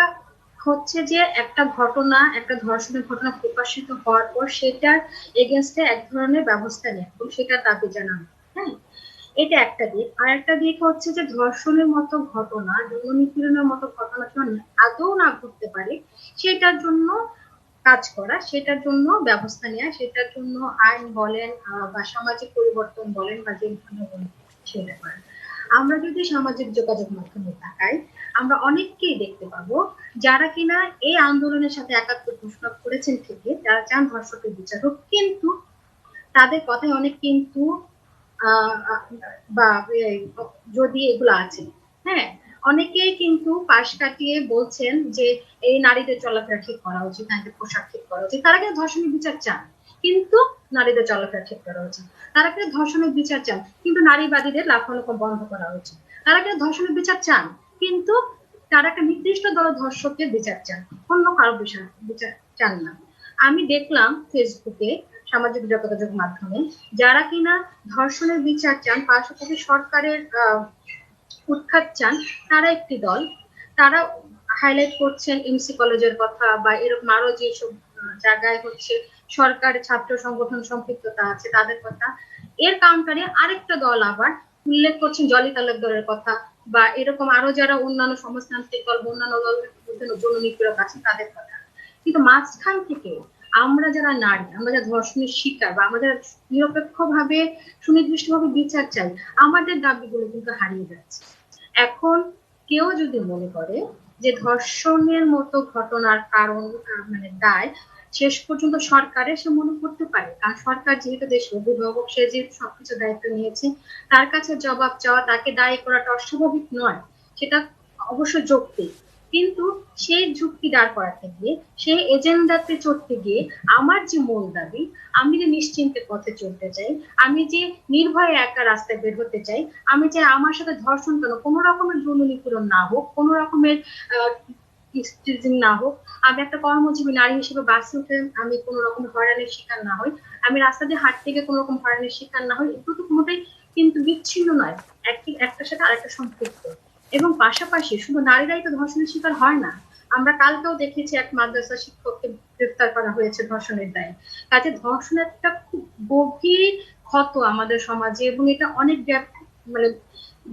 হচ্ছে যে একটা ঘটনা, একটা ধর্ষণের ঘটনা প্রকাশিত হওয়ার পর সেটার এগেনস্টে এক ধরনের ব্যবস্থা নেয় এবং সেটার দাবি জানানো, হ্যাঁ, এটা একটা দিক। আর একটা দিক হচ্ছে যে ধর্ষণের মতো ঘটনা, যৌন নিপীড়নের মতো ঘটনা যখন আদৌ না ঘটতে পারে সেটার জন্য কাজ করা, সেটার জন্য ব্যবস্থা নেওয়া, সেটার জন্য আইন বলেন বা সামাজিক পরিবর্তন বলেন বা যে ধরনের বলেন সেটা করা। আমরা যদি সামাজিক যোগাযোগ মাধ্যমে তাকাই, আমরা অনেককেই দেখতে পাবো যারা কিনা এই আন্দোলনের সাথে একাত্ম ঘোষণা করেছেন ঠিকই, যারা চান ধর্ষকের বিচার হোক, কিন্তু তাদের কথায় অনেক কিন্তু বা যদি এগুলো আছে, হ্যাঁ, অনেকেই কিন্তু পাশ কাটিয়ে বলছেন যে এই নারীদের চলাফেরা ঠিক করা উচিত, নারীদের পোশাক ঠিক করা উচিত। তারা কিন্তু ধর্ষণের বিচার চান, কিন্তু নারীদের চলাফেরা ঠিক করা উচিত। তারা কিন্তু ধর্ষণের বিচার চান, কিন্তু নারীবাদীদের লাফানো বন্ধ করা উচিত। তারা কিন্তু ধর্ষণের বিচার চান, কিন্তু তারা একটা নির্দিষ্ট দল ধর্ষকের বিচার চান, অন্য কারো বিচার চান না। আমি দেখলাম ফেসবুকে, সামাজিক যোগাযোগ মাধ্যমে, যারা কিনা ধর্ষণের বিচার চান, পাশাপাশি সরকারের উৎখাত চান, তারা একটি দল, তারা হাইলাইট করছেন এমসি কলেজের কথা বা এরকম আরো যেসব জায়গায় হচ্ছে সরকার ছাত্র সংগঠন সম্পৃক্ততা আছে তাদের কথা। এর কাউন্টারে আরেকটা দল আবার উল্লেখ করছেন জলি তালুকদারের কথা বা এরকম আরো যারা অন্যান্য সমাজতান্ত্রিক দল, অন্যান্য দলের মধ্যে যৌন নিপীড়ক আছে তাদের কথা। কিন্তু মাঝখান থেকে আমরা যারা নারী, আমরা যারা ধর্ষণের শিকার বা আমরা যারা নিরপেক্ষভাবে সুনির্দিষ্টভাবে বিচার চাই, আমাদের দাবিগুলো কিন্তু হারিয়ে যাচ্ছে। এখন কেউ যদি মনে করে যে ধর্ষণের মতো ঘটনার কারণ মানে দায় শেষ পর্যন্ত সরকারের, সে মনে করতে পারে, কারণ সরকার যেহেতু দেশের অভিভাবক, সে যেহেতু সবকিছু দায়িত্ব নিয়েছে, তার কাছে জবাব চাওয়া, তাকে দায়ী করাটা অস্বাভাবিক নয়, সেটা অবশ্য যৌক্তিক। কিন্তু সেই যুক্তি দাঁড় করাতে গিয়ে, সেই এজেন্ডাতে চড়তে গিয়ে আমার যে মূল দাবি, আমি যে নিশ্চিন্তে পথে চলতে চাই, আমি যে নির্ভয়ে একা রাস্তায় বের হতে চাই, আমি চাই আমার সাথে ধর্ষণ কেন কোনো রকমের যৌন নিপীড়ন না হোক, কোনো রকমের স্টিচিং না হোক, আমি একটা কর্মজীবী নারী হিসেবে বাসে উঠে আমি কোনো রকম হয়রানির শিকার না হই, আমি রাস্তা দিয়ে হাঁটতে গিয়ে কোনো রকম হয়রানির শিকার না হই, এগুলো তো কোনোটাই কিন্তু বিচ্ছিন্ন নয়, একটার সাথে আরেকটা সম্পৃক্ত। এবং পাশাপাশি শুধু নারীরাই তো ধর্ষণের শিকার হয় না, আমরা কালকেও দেখেছি এক মাদ্রাসা শিক্ষককে গ্রেফতার করা হয়েছে ধর্ষণের দায়ে। কাজে ধর্ষণ একটা খুব গভীর ক্ষত আমাদের সমাজে, এবং এটা অনেক মানে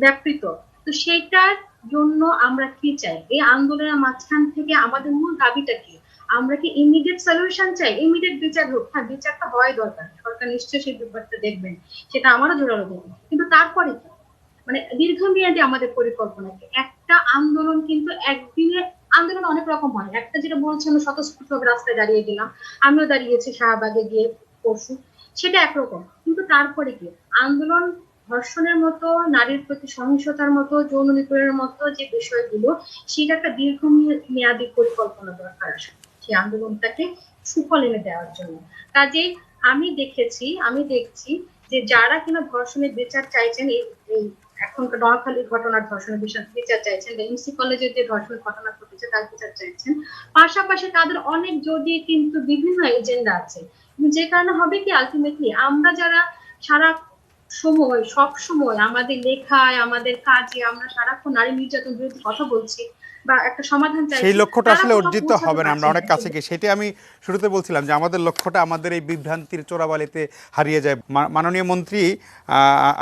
ব্যাপৃত। তো সেইটার জন্য আমরা কি চাই, এই আন্দোলনের মাঝখান থেকে আমাদের মূল দাবিটা কি? আমরা কি ইমিডিয়েট সলিউশন চাই? ইমিডিয়েট বিচার হোক, হ্যাঁ বিচারটা হওয়াই দরকার, সরকার নিশ্চয়ই সেই ব্যাপারটা দেখবেন, সেটা আমারও জোরালো দেবেন, কিন্তু তারপরে কি? মানে দীর্ঘমেয়াদী আমাদের পরিকল্পনা কি? একটা আন্দোলন কিন্তু একদিনে, আন্দোলন অনেক রকম হয়, একটা যেটা বলছি আমরা স্বতঃস্ফূর্তভাবে রাস্তায় দাঁড়িয়ে গেলাম, আমিও দাঁড়িয়েছি শাহবাগে গিয়ে পরশু, সেটা একরকম, কিন্তু তারপরে কি আন্দোলন ধর্ষণের মতো, নারীর প্রতি সহিংসতার মতো, যৌন নিপীড়নের মতো যে বিষয়গুলো, সেটা একটা দীর্ঘমেয়াদী পরিকল্পনা দরকার আসলে সেই আন্দোলনটাকে সুফল এনে দেওয়ার জন্য। কাজেই আমি দেখছি যে যারা কিনা ধর্ষণের বিচার চাইছেন, এই এখনকার নোয়াখালীর ঘটনার ধর্ষণের বিচার চাইছেন, এমসি কলেজের যে ধর্ষণের ঘটনা ঘটেছে তার বিচার চাইছেন, পাশাপাশি তাদের অনেক যদি কিন্তু বিভিন্ন এজেন্ডা আছে, যে কারণে হবে কি আলটিমেটলি আমরা যারা সারা সময় সব সময় আমাদের লেখায় আমাদের কাজে আমরা সারাক্ষণ নারী নির্যাতন বিরুদ্ধে কথা বলছি বা একটা সমাধান চাইছি, সেই লক্ষ্যটা তারা আসলে কোথাও অর্জিত পৌঁছাতে হবে না, আমরা পারছে অনেক না। কাছে গিয়ে, সেটাই আমি শুরুতে বলছিলাম যে আমাদের লক্ষ্যটা আমাদের এই বিভ্রান্তির চোরাবালিতে হারিয়ে যায়। মাননীয় মন্ত্রী,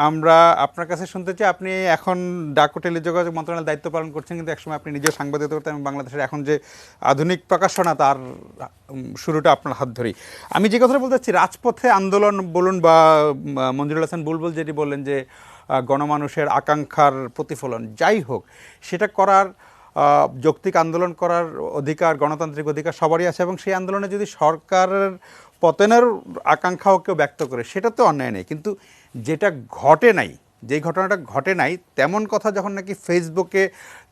আমরা আপনার কাছে শুনতে চাই, আপনি এখন ডাক ও টেলিযোগাযোগ মন্ত্রণালয়ের দায়িত্ব পালন করছেন, কিন্তু একসময় আপনি নিজেও সাংবাদিকতা করতেন এবং বাংলাদেশের এখন যে আধুনিক প্রকাশনা তার শুরুটা আপনার হাত ধরেই। আমি যে কথাটা বলতে চাচ্ছি, রাজপথে আন্দোলন বলুন বা মঞ্জুরুল হাসান বুলবুল যেটি বললেন যে গণমানুষের আকাঙ্ক্ষার প্রতিফলন, যাই হোক, সেটা করার যৌক্তিক আন্দোলন করার অধিকার, গণতান্ত্রিক অধিকার সবারই আছে, এবং সেই আন্দোলনে যদি সরকারের পতনের আকাঙ্ক্ষাও কেউ ব্যক্ত করে সেটা তো অন্যায় নেই, কিন্তু যেটা ঘটে নাই, যেই ঘটনাটা ঘটে নাই তেমন কথা যখন নাকি ফেসবুকে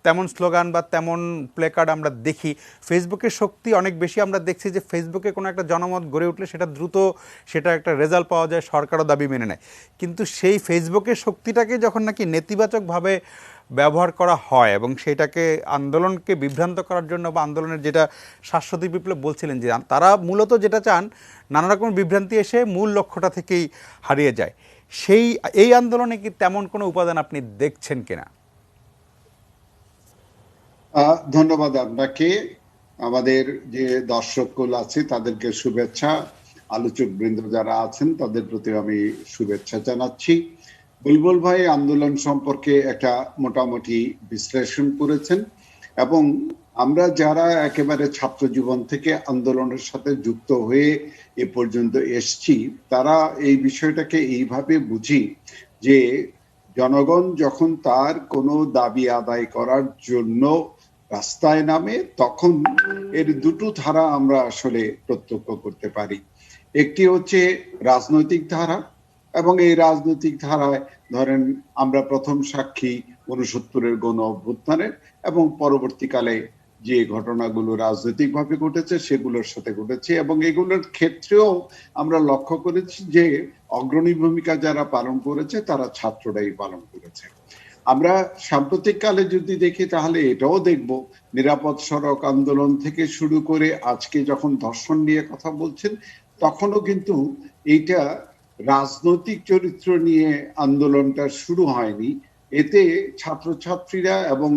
তেমন স্লোগান বা তেমন প্লেকার্ড আমরা দেখি, ফেসবুকের শক্তি অনেক বেশি। আমরা দেখছি যে ফেসবুকে কোনো একটা জনমত গড়ে উঠলে সেটা দ্রুত সেটা একটা রেজাল্ট পাওয়া যায়, সরকারও দাবি মেনে নেয়, কিন্তু সেই ফেসবুকের শক্তিটাকে যখন নাকি নেতিবাচকভাবে ব্যবহার করা হয় এবং সেটাকে আন্দোলনকে বিভ্রান্ত করার জন্য, বা আন্দোলনের যেটা শাশ্বত বিপ্লব বলছিলেন যে তারা মূলত যেটা চান, নানা রকম বিভ্রান্তি এসে মূল লক্ষ্যটা থেকেই হারিয়ে যায়, এই আন্দোলনে কি তেমন কোনো উপাদান আপনি দেখছেন কিনা? ধন্যবাদ আপনাকে। আমাদের যে দর্শকগুলো আছে তাদেরকে শুভেচ্ছা, আলোচক বৃন্দ যারা আছেন তাদের প্রতি আমি শুভেচ্ছা জানাচ্ছি। বুলবুল ভাই আন্দোলন সম্পর্কে একটা মোটামুটি বিশ্লেষণ করেছেন, এবং আমরা যারা একেবারে ছাত্র জীবন থেকে আন্দোলনের সাথে যুক্ত হয়ে এ পর্যন্ত এসছি, তারা এই বিষয়টাকে এইভাবে বুঝি যে জনগণ যখন তার কোনো দাবি আদায় করার জন্য রাস্তায় নামে, তখন এর দুটো ধারা আমরা আসলে প্রত্যক্ষ করতে পারি। একটি হচ্ছে রাজনৈতিক ধারা, এবং এই রাজনৈতিক ধারায় ধরেন আমরা প্রথম সাক্ষী 69-এর গণ অভ্যুত্থানের, এবং পরবর্তীকালে যে ঘটনাগুলো রাজনৈতিকভাবে ঘটেছে সেগুলোর সাথে ঘটেছে, এবং এগুলোর ক্ষেত্রেও আমরা লক্ষ্য করেছি যে অগ্রণী ভূমিকা যারা পালন করেছে তারা ছাত্ররাই পালন করেছে। আমরা সাম্প্রতিককালে যদি দেখি তাহলে এটাও দেখব, নিরাপদ সড়ক আন্দোলন থেকে শুরু করে আজকে যখন ধর্ষণ নিয়ে কথা বলছেন, তখনও কিন্তু এইটা রাজনৈতিক চরিত্র নিয়ে আন্দোলনটা শুরু হয়নি। এতে ছাত্রছাত্রীরা এবং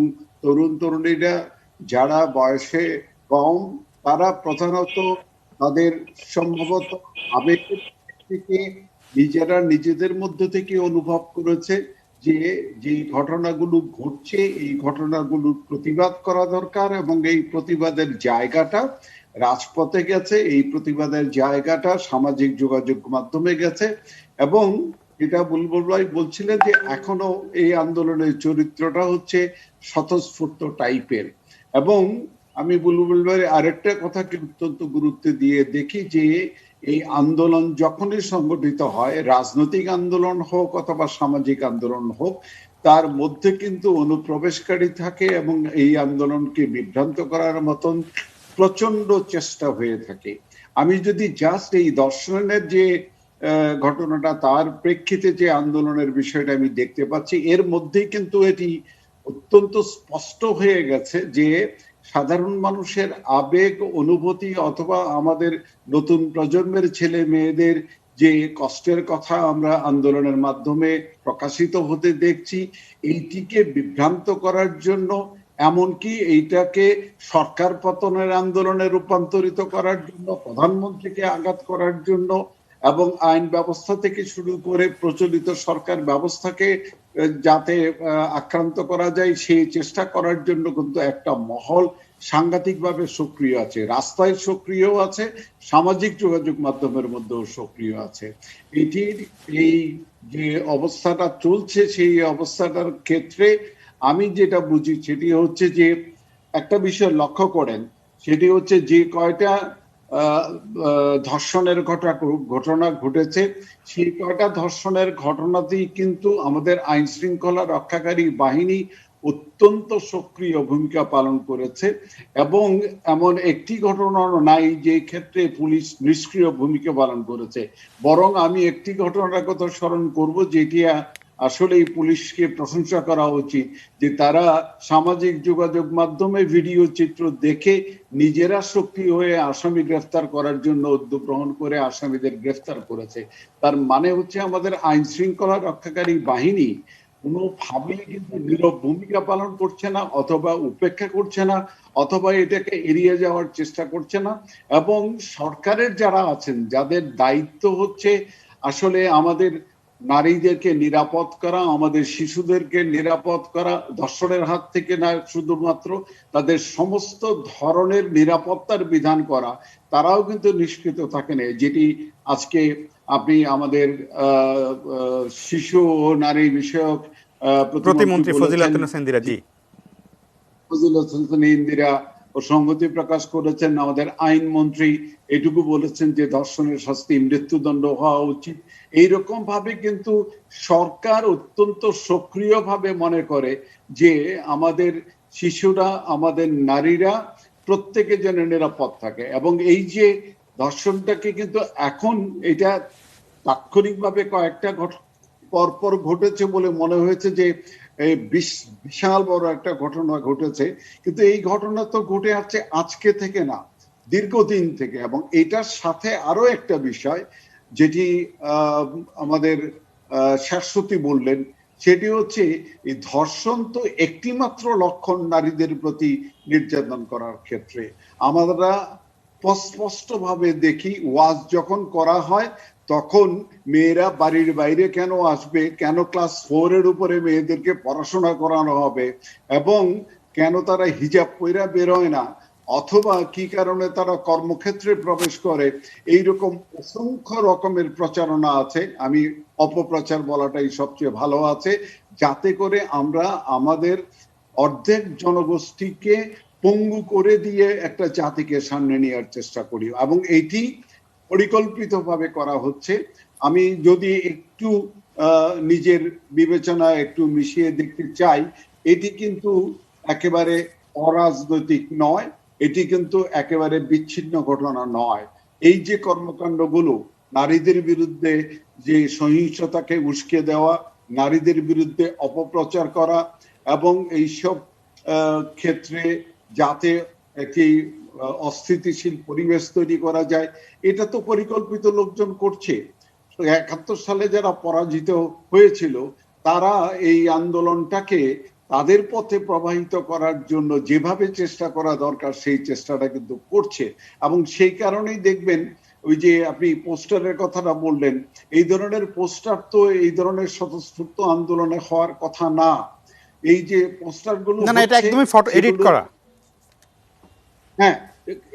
তরুণ তরুণীরা যারা বয়সে কম, তারা প্রধানত তাদের সম্ভবত আবেগের থেকে নিজেরা নিজেদের মধ্যে থেকে অনুভব করেছে যে যে ঘটনাগুলো ঘটছে এই ঘটনাগুলোর প্রতিবাদ করা দরকার, এবং এই প্রতিবাদের জায়গাটা রাজপথে গেছে, এই প্রতিবাদের জায়গাটা সামাজিক যোগাযোগ মাধ্যমে গেছে। এবং এটা বুলবুল ভাই বলছিলেন যে এখনো এই আন্দোলনের চরিত্রটা হচ্ছে স্বতঃস্ফূর্ত টাইপের। এবং আমি বুলবুল ভাইয়ের আরেকটা কথাকে অত্যন্ত গুরুত্ব দিয়ে দেখি যে এই আন্দোলন যখনই সংগঠিত হয়, রাজনৈতিক আন্দোলন হোক অথবা সামাজিক আন্দোলন হোক, তার মধ্যে কিন্তু অনুপ্রবেশকারী থাকে, এবং এই আন্দোলনকে বিভ্রান্ত করার মতন প্রচন্ড চেষ্টা হয়ে থাকে। আমি যদি জাস্ট এই দর্শনের যে ঘটনাটা, তার প্রেক্ষিতে যে আন্দোলনের বিষয়টা আমি দেখতে পাচ্ছি, এর মধ্যেই কিন্তু এটি অত্যন্ত স্পষ্ট হয়ে গেছে যে সাধারণ মানুষের আবেগ অনুভূতি অথবা আমাদের নতুন প্রজন্মের ছেলে মেয়েদের যে কষ্টের কথা আমরা আন্দোলনের মাধ্যমে প্রকাশিত হতে দেখছি, এইটিকে বিভ্রান্ত করার জন্য, এমনকি এইটাকে সরকার পতনের আন্দোলনে রূপান্তরিত করার জন্য, প্রধানমন্ত্রীকে আঘাত করার জন্য এবং আইন ব্যবস্থা থেকে শুরু করে প্রচলিত সরকার ব্যবস্থাকে যাতে আক্রান্ত করা যায় সেই চেষ্টা করার জন্য কিন্তু একটা মহল সাংঘাতিকভাবে সক্রিয় আছে, রাস্তায় সক্রিয় আছে, সামাজিক যোগাযোগ মাধ্যমের মধ্যেও সক্রিয় আছে। এটির এই যে অবস্থাটা চলছে সেই অবস্থাটার ক্ষেত্রে আমি যেটা বুঝি সেটি হচ্ছে যে একটা বিষয় লক্ষ্য করেন, সেটি হচ্ছে যে কয়টা ধর্ষণের ঘটনা ঘটেছে সেই কয়টা ধর্ষণের ঘটনাতেই কিন্তু আমাদের আইন শৃঙ্খলা রক্ষাকারী বাহিনী অত্যন্ত সক্রিয় ভূমিকা পালন করেছে এবং এমন একটি ঘটনা নাই যে ক্ষেত্রে পুলিশ নিষ্ক্রিয় ভূমিকা পালন করেছে। বরং আমি একটি ঘটনার কথা স্মরণ করব যেটি আসলেই পুলিশকে প্রশংসা করা উচিত, যে তারা সামাজিক যোগাযোগ মাধ্যমে ভিডিও চিত্র দেখে নিজেরা সক্রিয় হয়ে আসামি গ্রেফতার করার জন্য উদ্যোগ গ্রহণ করে আসামিদের গ্রেফতার করেছে। তার মানে হচ্ছে আমাদের আইন শৃঙ্খলা রক্ষাকারী বাহিনী কোনোভাবেই কিন্তু নীরব ভূমিকা পালন করছে না, অথবা উপেক্ষা করছে না, অথবা এটাকে এড়িয়ে যাওয়ার চেষ্টা করছে না। এবং সরকারের যারা আছেন, যাদের দায়িত্ব হচ্ছে আসলে আমাদের নারীদেরকে নিরাপদ করা, আমাদের শিশুদেরকে নিরাপদ করা, ধর্ষণের হাত থেকে না শুধুমাত্র তাদের সমস্ত ধরনের নিরাপত্তার বিধান করা, তারাও কিন্তু নিষ্কৃত থাকেন। যেটি আজকে আপনি আমাদের শিশু ও নারী বিষয়ক প্রতিমন্ত্রী ফজিলাতুন হোসেন ইন্দিরা ও সংহতি প্রকাশ করেছেন। আমাদের আইন মন্ত্রী এটুকু বলেছেন যে ধর্ষণের শাস্তি মৃত্যুদণ্ড হওয়া উচিত। এইরকম ভাবে কিন্তু সরকার অত্যন্ত সক্রিয়ভাবে মনে করে যে আমাদের শিশুরা, আমাদের নারীরা প্রত্যেকে যেন নিরাপদ থাকে। এবং এই যে ধর্ষণটাকে কিন্তু এখন এটা তাৎক্ষণিকভাবে কয়েকটা পরপর ঘটেছে বলে মনে হয়েছে যে বিশাল বড় একটা ঘটনা ঘটেছে, কিন্তু এই ঘটনা তো ঘটে আসছে আজকে থেকে না, দীর্ঘদিন থেকে। এবং এটার সাথে আরো একটা বিষয় যেটি আমাদের শাশ্বতী বললেন, সেটি হচ্ছে এই ধর্ষণ তো একটি মাত্র লক্ষণ নারীদের প্রতি নির্যাতন করার ক্ষেত্রে। আমরা স্পষ্ট ভাবে দেখি ওয়াজ যখন করা হয় তখন মেয়েরা বাড়ির বাইরে কেন আসবে, কেন ক্লাস 4 এর উপরে মেয়েদেরকে পড়াশোনা করানো হবে, এবং কেন তারা হিজাব পইরা বেরোয় না, অথবা কি কারণে তারা কর্মক্ষেত্রে প্রবেশ করে, এইরকম অসংখ্য রকমের প্রচারণা আছে। আমি অপপ্রচার বলাটাই সবচেয়ে ভালো আছে, যাতে করে আমরা আমাদের অর্ধেক জনগোষ্ঠীকে পঙ্গু করে দিয়ে একটা জাতিকে সামনে নেওয়ার চেষ্টা করি, এবং এইটি পরিকল্পিতভাবে করা হচ্ছে। আমি যদি একটু নিজের বিবেচনা একটু মিশিয়ে দেখতে চাই, এটি কিন্তু একেবারে অরাজনৈতিক নয়, এটি কিন্তু একেবারে বিচ্ছিন্ন ঘটনা নয়। এই যে কর্মকাণ্ডগুলো, নারীদের বিরুদ্ধে যে সহিংসতাকে উস্কে দেওয়া, নারীদের বিরুদ্ধে অপপ্রচার করা, এবং এইসব ক্ষেত্রে যাতে একটি অস্থিতিশীল পরিবেশ তৈরি করা যায়, এটা তো পরিকল্পিত লোকজন করছে। 71 সালে যারা পরাজিত হয়েছিল তারা এই আন্দোলনটাকে তাদের পথে প্রবাহিত করার জন্য যেভাবে চেষ্টা করা দরকার সেই চেষ্টাটা কিন্তু করছে। এবং সেই কারণেই দেখবেন ওই যে আপনি পোস্টারের কথাটা বললেন, এই ধরনের পোস্টার তো এই ধরনের স্বতঃস্ফূর্ত আন্দোলনে হওয়ার কথা না। এই যে পোস্টারগুলো, না এটা একদমই ফটো এডিট করা। হ্যাঁ,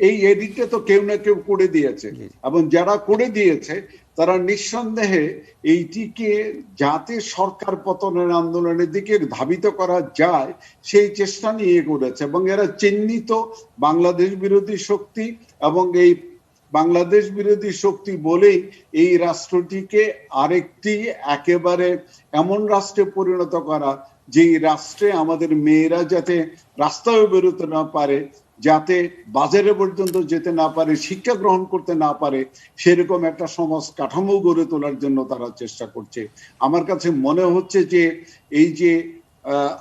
এই এডিটটা তো কেউ না কেউ করে দিয়েছে, এবং যারা করে দিয়েছে তারা নিঃসন্দেহে এইটিকে যাতে সরকার পতনের আন্দোলনের দিকে ধাবিত করা যায় সেই চেষ্টা নিয়ে করেছে। এবং এরা চিহ্নিত বাংলাদেশ বিরোধী শক্তি, এবং এই বাংলাদেশ বিরোধী শক্তি বলেই এই রাষ্ট্রটিকে আরেকটি একেবারে এমন রাষ্ট্রে পরিণত করা, যেই রাষ্ট্রে আমাদের মেয়েরা যাতে রাস্তায় বেরোতে না পারে, যাতে বাজারে পর্যন্ত যেতে না পারে, শিক্ষা গ্রহণ করতে না পারে, সেরকম একটা সমাজ কাঠামো গড়ে তোলার জন্য তারা চেষ্টা করছে। আমার কাছে মনে হচ্ছে যে এই যে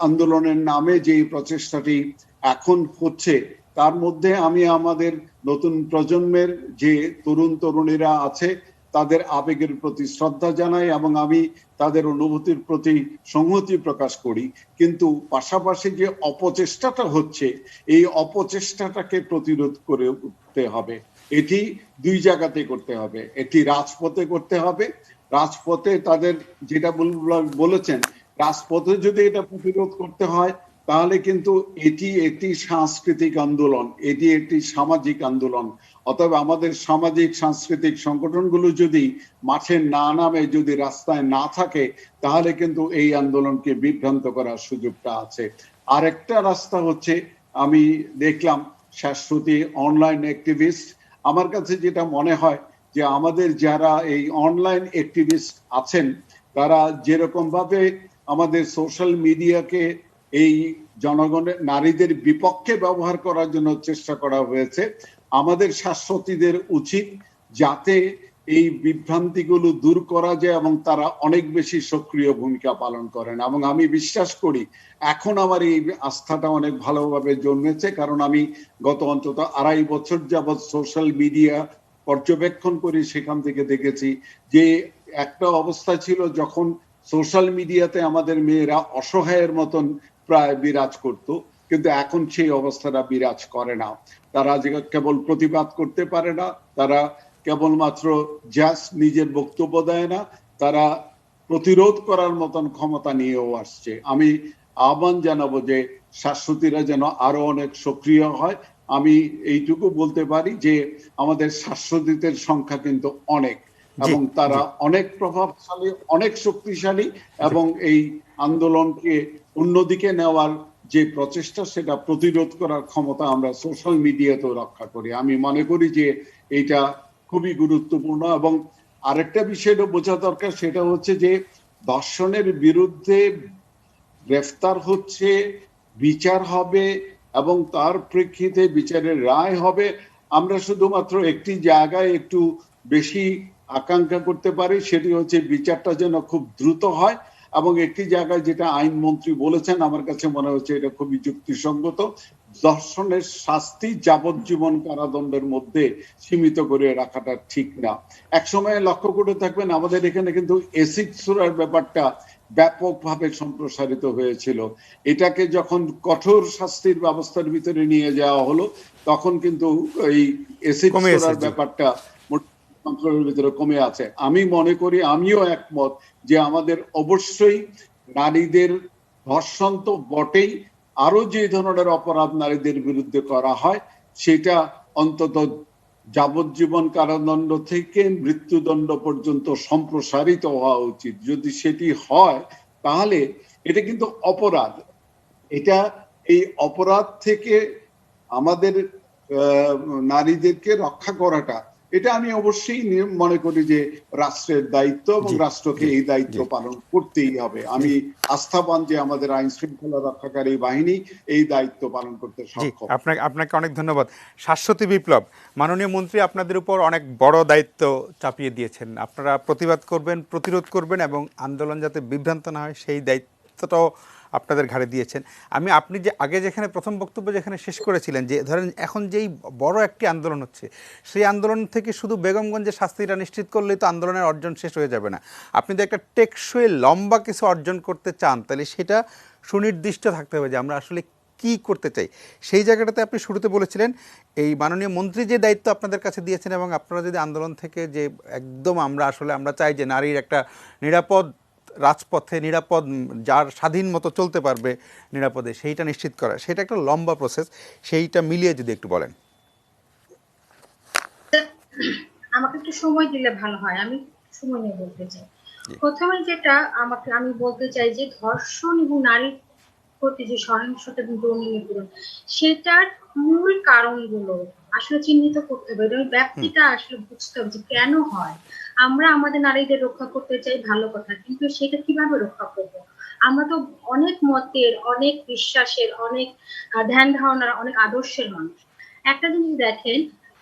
আন্দোলনের নামে যে প্রচেষ্টাটি এখন হচ্ছে, তার মধ্যে আমি আমাদের নতুন প্রজন্মের যে তরুণ তরুণীরা আছে তাদের আবেগের প্রতি শ্রদ্ধা জানাই এবং আমি তাদের অনুভূতির প্রতি সংহতি প্রকাশ করি, কিন্তু পাশাপাশি যে অপচেষ্টাটা হচ্ছে এই অপচেষ্টাটাকে প্রতিরোধ করে উঠতে হবে। এটি দুই জায়গাতে করতে হবে, এটি রাজপথে করতে হবে। রাজপথে তাদের যেটা বলেছেন, রাজপথে যদি এটা প্রতিরোধ করতে হয় তাহলে কিন্তু এটি একটি সাংস্কৃতিক আন্দোলন, এটি একটি সামাজিক আন্দোলন। অতএব আমাদের সামাজিক সাংস্কৃতিক সংগঠনগুলো যদি মাঠে না নামে, যদি রাস্তায় না থাকে, তাহলে কিন্তু এই আন্দোলনকে বিভ্রান্ত করার সুযোগটা আছে। আরেকটা রাস্তা হচ্ছে, আমি দেখলাম শাশ্বতী অনলাইন অ্যাক্টিভিস্ট, আমার কাছে যেটা মনে হয় যে আমাদের যারা এই অনলাইন অ্যাক্টিভিস্ট আছেন তারা যেরকম ভাবে আমাদের সোশ্যাল মিডিয়াকে এই জনগণের নারীদের বিপক্ষে ব্যবহার করার জন্য চেষ্টা করা হয়েছে, আমাদের শাশ্বতীদের উচিত যাতে এই বিভ্রান্তিগুলো দূর করা যায় এবং তারা অনেক বেশি সক্রিয় ভূমিকা পালন করেন। এবং আমি বিশ্বাস করি এখন আমার এই আস্থাটা অনেক ভালোভাবে জন্মেছে, কারণ আমি গত অন্তত 2.5 বছর যাবৎ সোশ্যাল মিডিয়া পর্যবেক্ষণ করি, সেখান থেকে দেখেছি যে একটা অবস্থা ছিল যখন সোশ্যাল মিডিয়াতে আমাদের মেয়েরা অসহায়ের মতন প্রায় বিরাজ করত, কিন্তু এখন সেই অবস্থাটা বিরাজ করে না। তারা যে কেবল প্রতিবাদ করতে পারে না, তারা কেবলমাত্র জাস্ট নিজের বক্তব্য দেয় না, তারা প্রতিরোধ করার মতন ক্ষমতা নিয়েও আসছে। আমি আহ্বান জানাবো যে শাশ্বতীরা যেন আরো অনেক সক্রিয় হয়। আমি এইটুকু বলতে পারি যে আমাদের শাশ্বতীদের সংখ্যা কিন্তু অনেক, এবং তারা অনেক প্রভাবশালী, অনেক শক্তিশালী, এবং এই আন্দোলনকে অন্যদিকে নেওয়ার যে প্রচেষ্টা সেটা প্রতিরোধ করার ক্ষমতা আমরা সোশ্যাল মিডিয়াতেও রক্ষা করি। আমি মনে করি যে এইটা খুবই গুরুত্বপূর্ণ। এবং আরেকটা বিষয়টা বোঝা দরকার, সেটা হচ্ছে যে ধর্ষণের বিরুদ্ধে গ্রেফতার হচ্ছে, বিচার হবে এবং তার প্রেক্ষিতে বিচারের রায় হবে। আমরা শুধুমাত্র একটি জায়গায় একটু বেশি আকাঙ্ক্ষা করতে পারি, সেটি হচ্ছে বিচারটা যেন খুব দ্রুত হয়। এবং একটি জায়গায় যেটা আইনমন্ত্রী বলেছেন, আমার কাছে মনে হচ্ছে এটা খুবই যুক্তিসঙ্গত, ধর্ষণের শাস্তি যাবজ্জীবন কারাদণ্ডের মধ্যে সীমিত করে রাখাটা ঠিক না। এক সময় লক্ষ্য করে থাকবেন আমাদের এখানে কিন্তু এসিড ছোড়ার ব্যাপারটা ব্যাপকভাবে সম্প্রসারিত হয়েছিল। এটাকে যখন কঠোর শাস্তির ব্যবস্থার ভিতরে নিয়ে যাওয়া হলো, তখন কিন্তু এই এসিড ছোড়ার ব্যাপারটা কন্ট্রোলের ভিতরে কমে আছে। আমি মনে করি, আমিও একমত যে আমাদের অবশ্যই নারীদের ধর্ষণ তো বটেই, আরো যে ধরনের অপরাধ নারীদের বিরুদ্ধে করা হয় সেটা অন্তত যাবজ্জীবন কারাদণ্ড থেকে মৃত্যুদণ্ড পর্যন্ত সম্প্রসারিত হওয়া উচিত। যদি সেটি হয় তাহলে এটা কিন্তু অপরাধ, এটা এই অপরাধ থেকে আমাদের নারীদেরকে রক্ষা করাটা, এটা আমি অবশ্যই মনে করি যে রাষ্ট্রের দায়িত্ব, এবং রাষ্ট্রকে এই দায়িত্ব পালন করতেই হবে। আমি আস্থাবান যে আমাদের আইন শৃঙ্খলা রক্ষাকারী বাহিনী এই দায়িত্ব পালন করতে সক্ষম। আপনাকে অনেক ধন্যবাদ। শাশ্বতী বিপ্লব, মাননীয় মন্ত্রী আপনাদের উপর অনেক বড় দায়িত্ব চাপিয়ে দিয়েছেন। আপনারা প্রতিবাদ করবেন, প্রতিরোধ করবেন এবং আন্দোলন যাতে বিভ্রান্ত না হয় সেই দায়িত্বটাও আপনাদের ঘাড়ে দিয়েছেন। আপনি যে আগে যেখানে প্রথম বক্তব্য যেখানে শেষ করেছিলেন যে ধরেন এখন যেই বড় একটি আন্দোলন হচ্ছে, সেই আন্দোলন থেকে শুধু বেগমগঞ্জের শাস্তিটা নিশ্চিত করলেই তো আন্দোলনের অর্জন শেষ হয়ে যাবে না। আপনি যদি একটা টেকসই লম্বা কিছু অর্জন করতে চান তাহলে সেটা সুনির্দিষ্ট থাকতে হবে যে আমরা আসলে কি করতে চাই। সেই জায়গাটাতে আপনি শুরুতে বলেছিলেন এই মাননীয় মন্ত্রী যে দায়িত্ব আপনাদের কাছে দিয়েছেন, এবং আপনারা যদি আন্দোলন থেকে যে একদম আমরা চাই যে নারীর একটা নিরাপদ রাজপথে, নিরাপদ যার স্বাধীন মতো চলতে পারবে নিরাপদে, সেইটা নিশ্চিত করা, সেটা একটা লম্বা প্রসেস। সেইটা মিলিয়ে যদি একটু বলেন। আমাকে একটু সময় দিলে ভালো হয়, আমি সময় নিয়ে বলতে চাই। প্রথমে যেটা আমি বলতে চাই যে ধর্ষণ এবং নারীর প্রতি যে সহিংসতা এবং যৌন নিপীড়ন, সেটার মূল কারণগুলো আসলে চিহ্নিত করতে হবে এবং ব্যক্তিটা আসলে বুঝতে হবে যে কেন হয়। আমরা আমাদের নারীদের রক্ষা করতে চাই, ভালো কথা, কিন্তু সেটা কিভাবে রক্ষা করবো? আমরা তো অনেক মতের, অনেক বিশ্বাসের, অনেক ধ্যান ধারণার, অনেক আদর্শের মানুষ। একটা জিনিস দেখেন,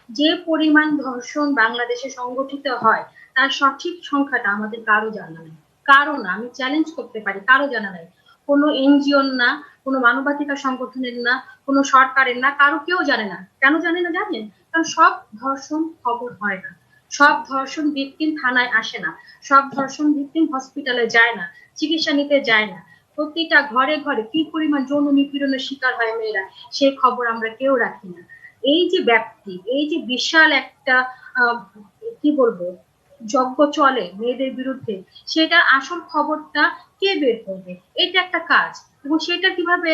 যে পরিমাণ ধর্ষণ বাংলাদেশে সংগঠিত হয় তার সঠিক সংখ্যাটা আমাদের কারো জানা নেই। কারণ আমি চ্যালেঞ্জ করতে পারি, কারো জানা নাই। কোনো এনজিওর না, কোনো মানবাধিকার সংগঠনের না, কোনো সরকারের না, কারো কেউ জানে না। কেন জানে না জানেন? কারণ সব ধর্ষণ খবর হয় না, সব ধর্ষণ ভিকটিম থানায় আসে না, সব ধর্ষণ ভিকটিম হসপিটালে যায় না, চিকিৎসা নিতে যায় না। প্রতিটা ঘরে ঘরে কি পরিমাণ যৌন নিপীড়নের শিকার হয় মেয়েরা, সেই খবর আমরা কেউ রাখি না। এই যে ব্যাপ্তি, এই যে বিশাল একটা কি বলবো যজ্ঞ চলে মেয়েদের বিরুদ্ধে, সেটা আসল খবরটা কে বের করবে? এটা একটা কাজ, এবং সেটা কিভাবে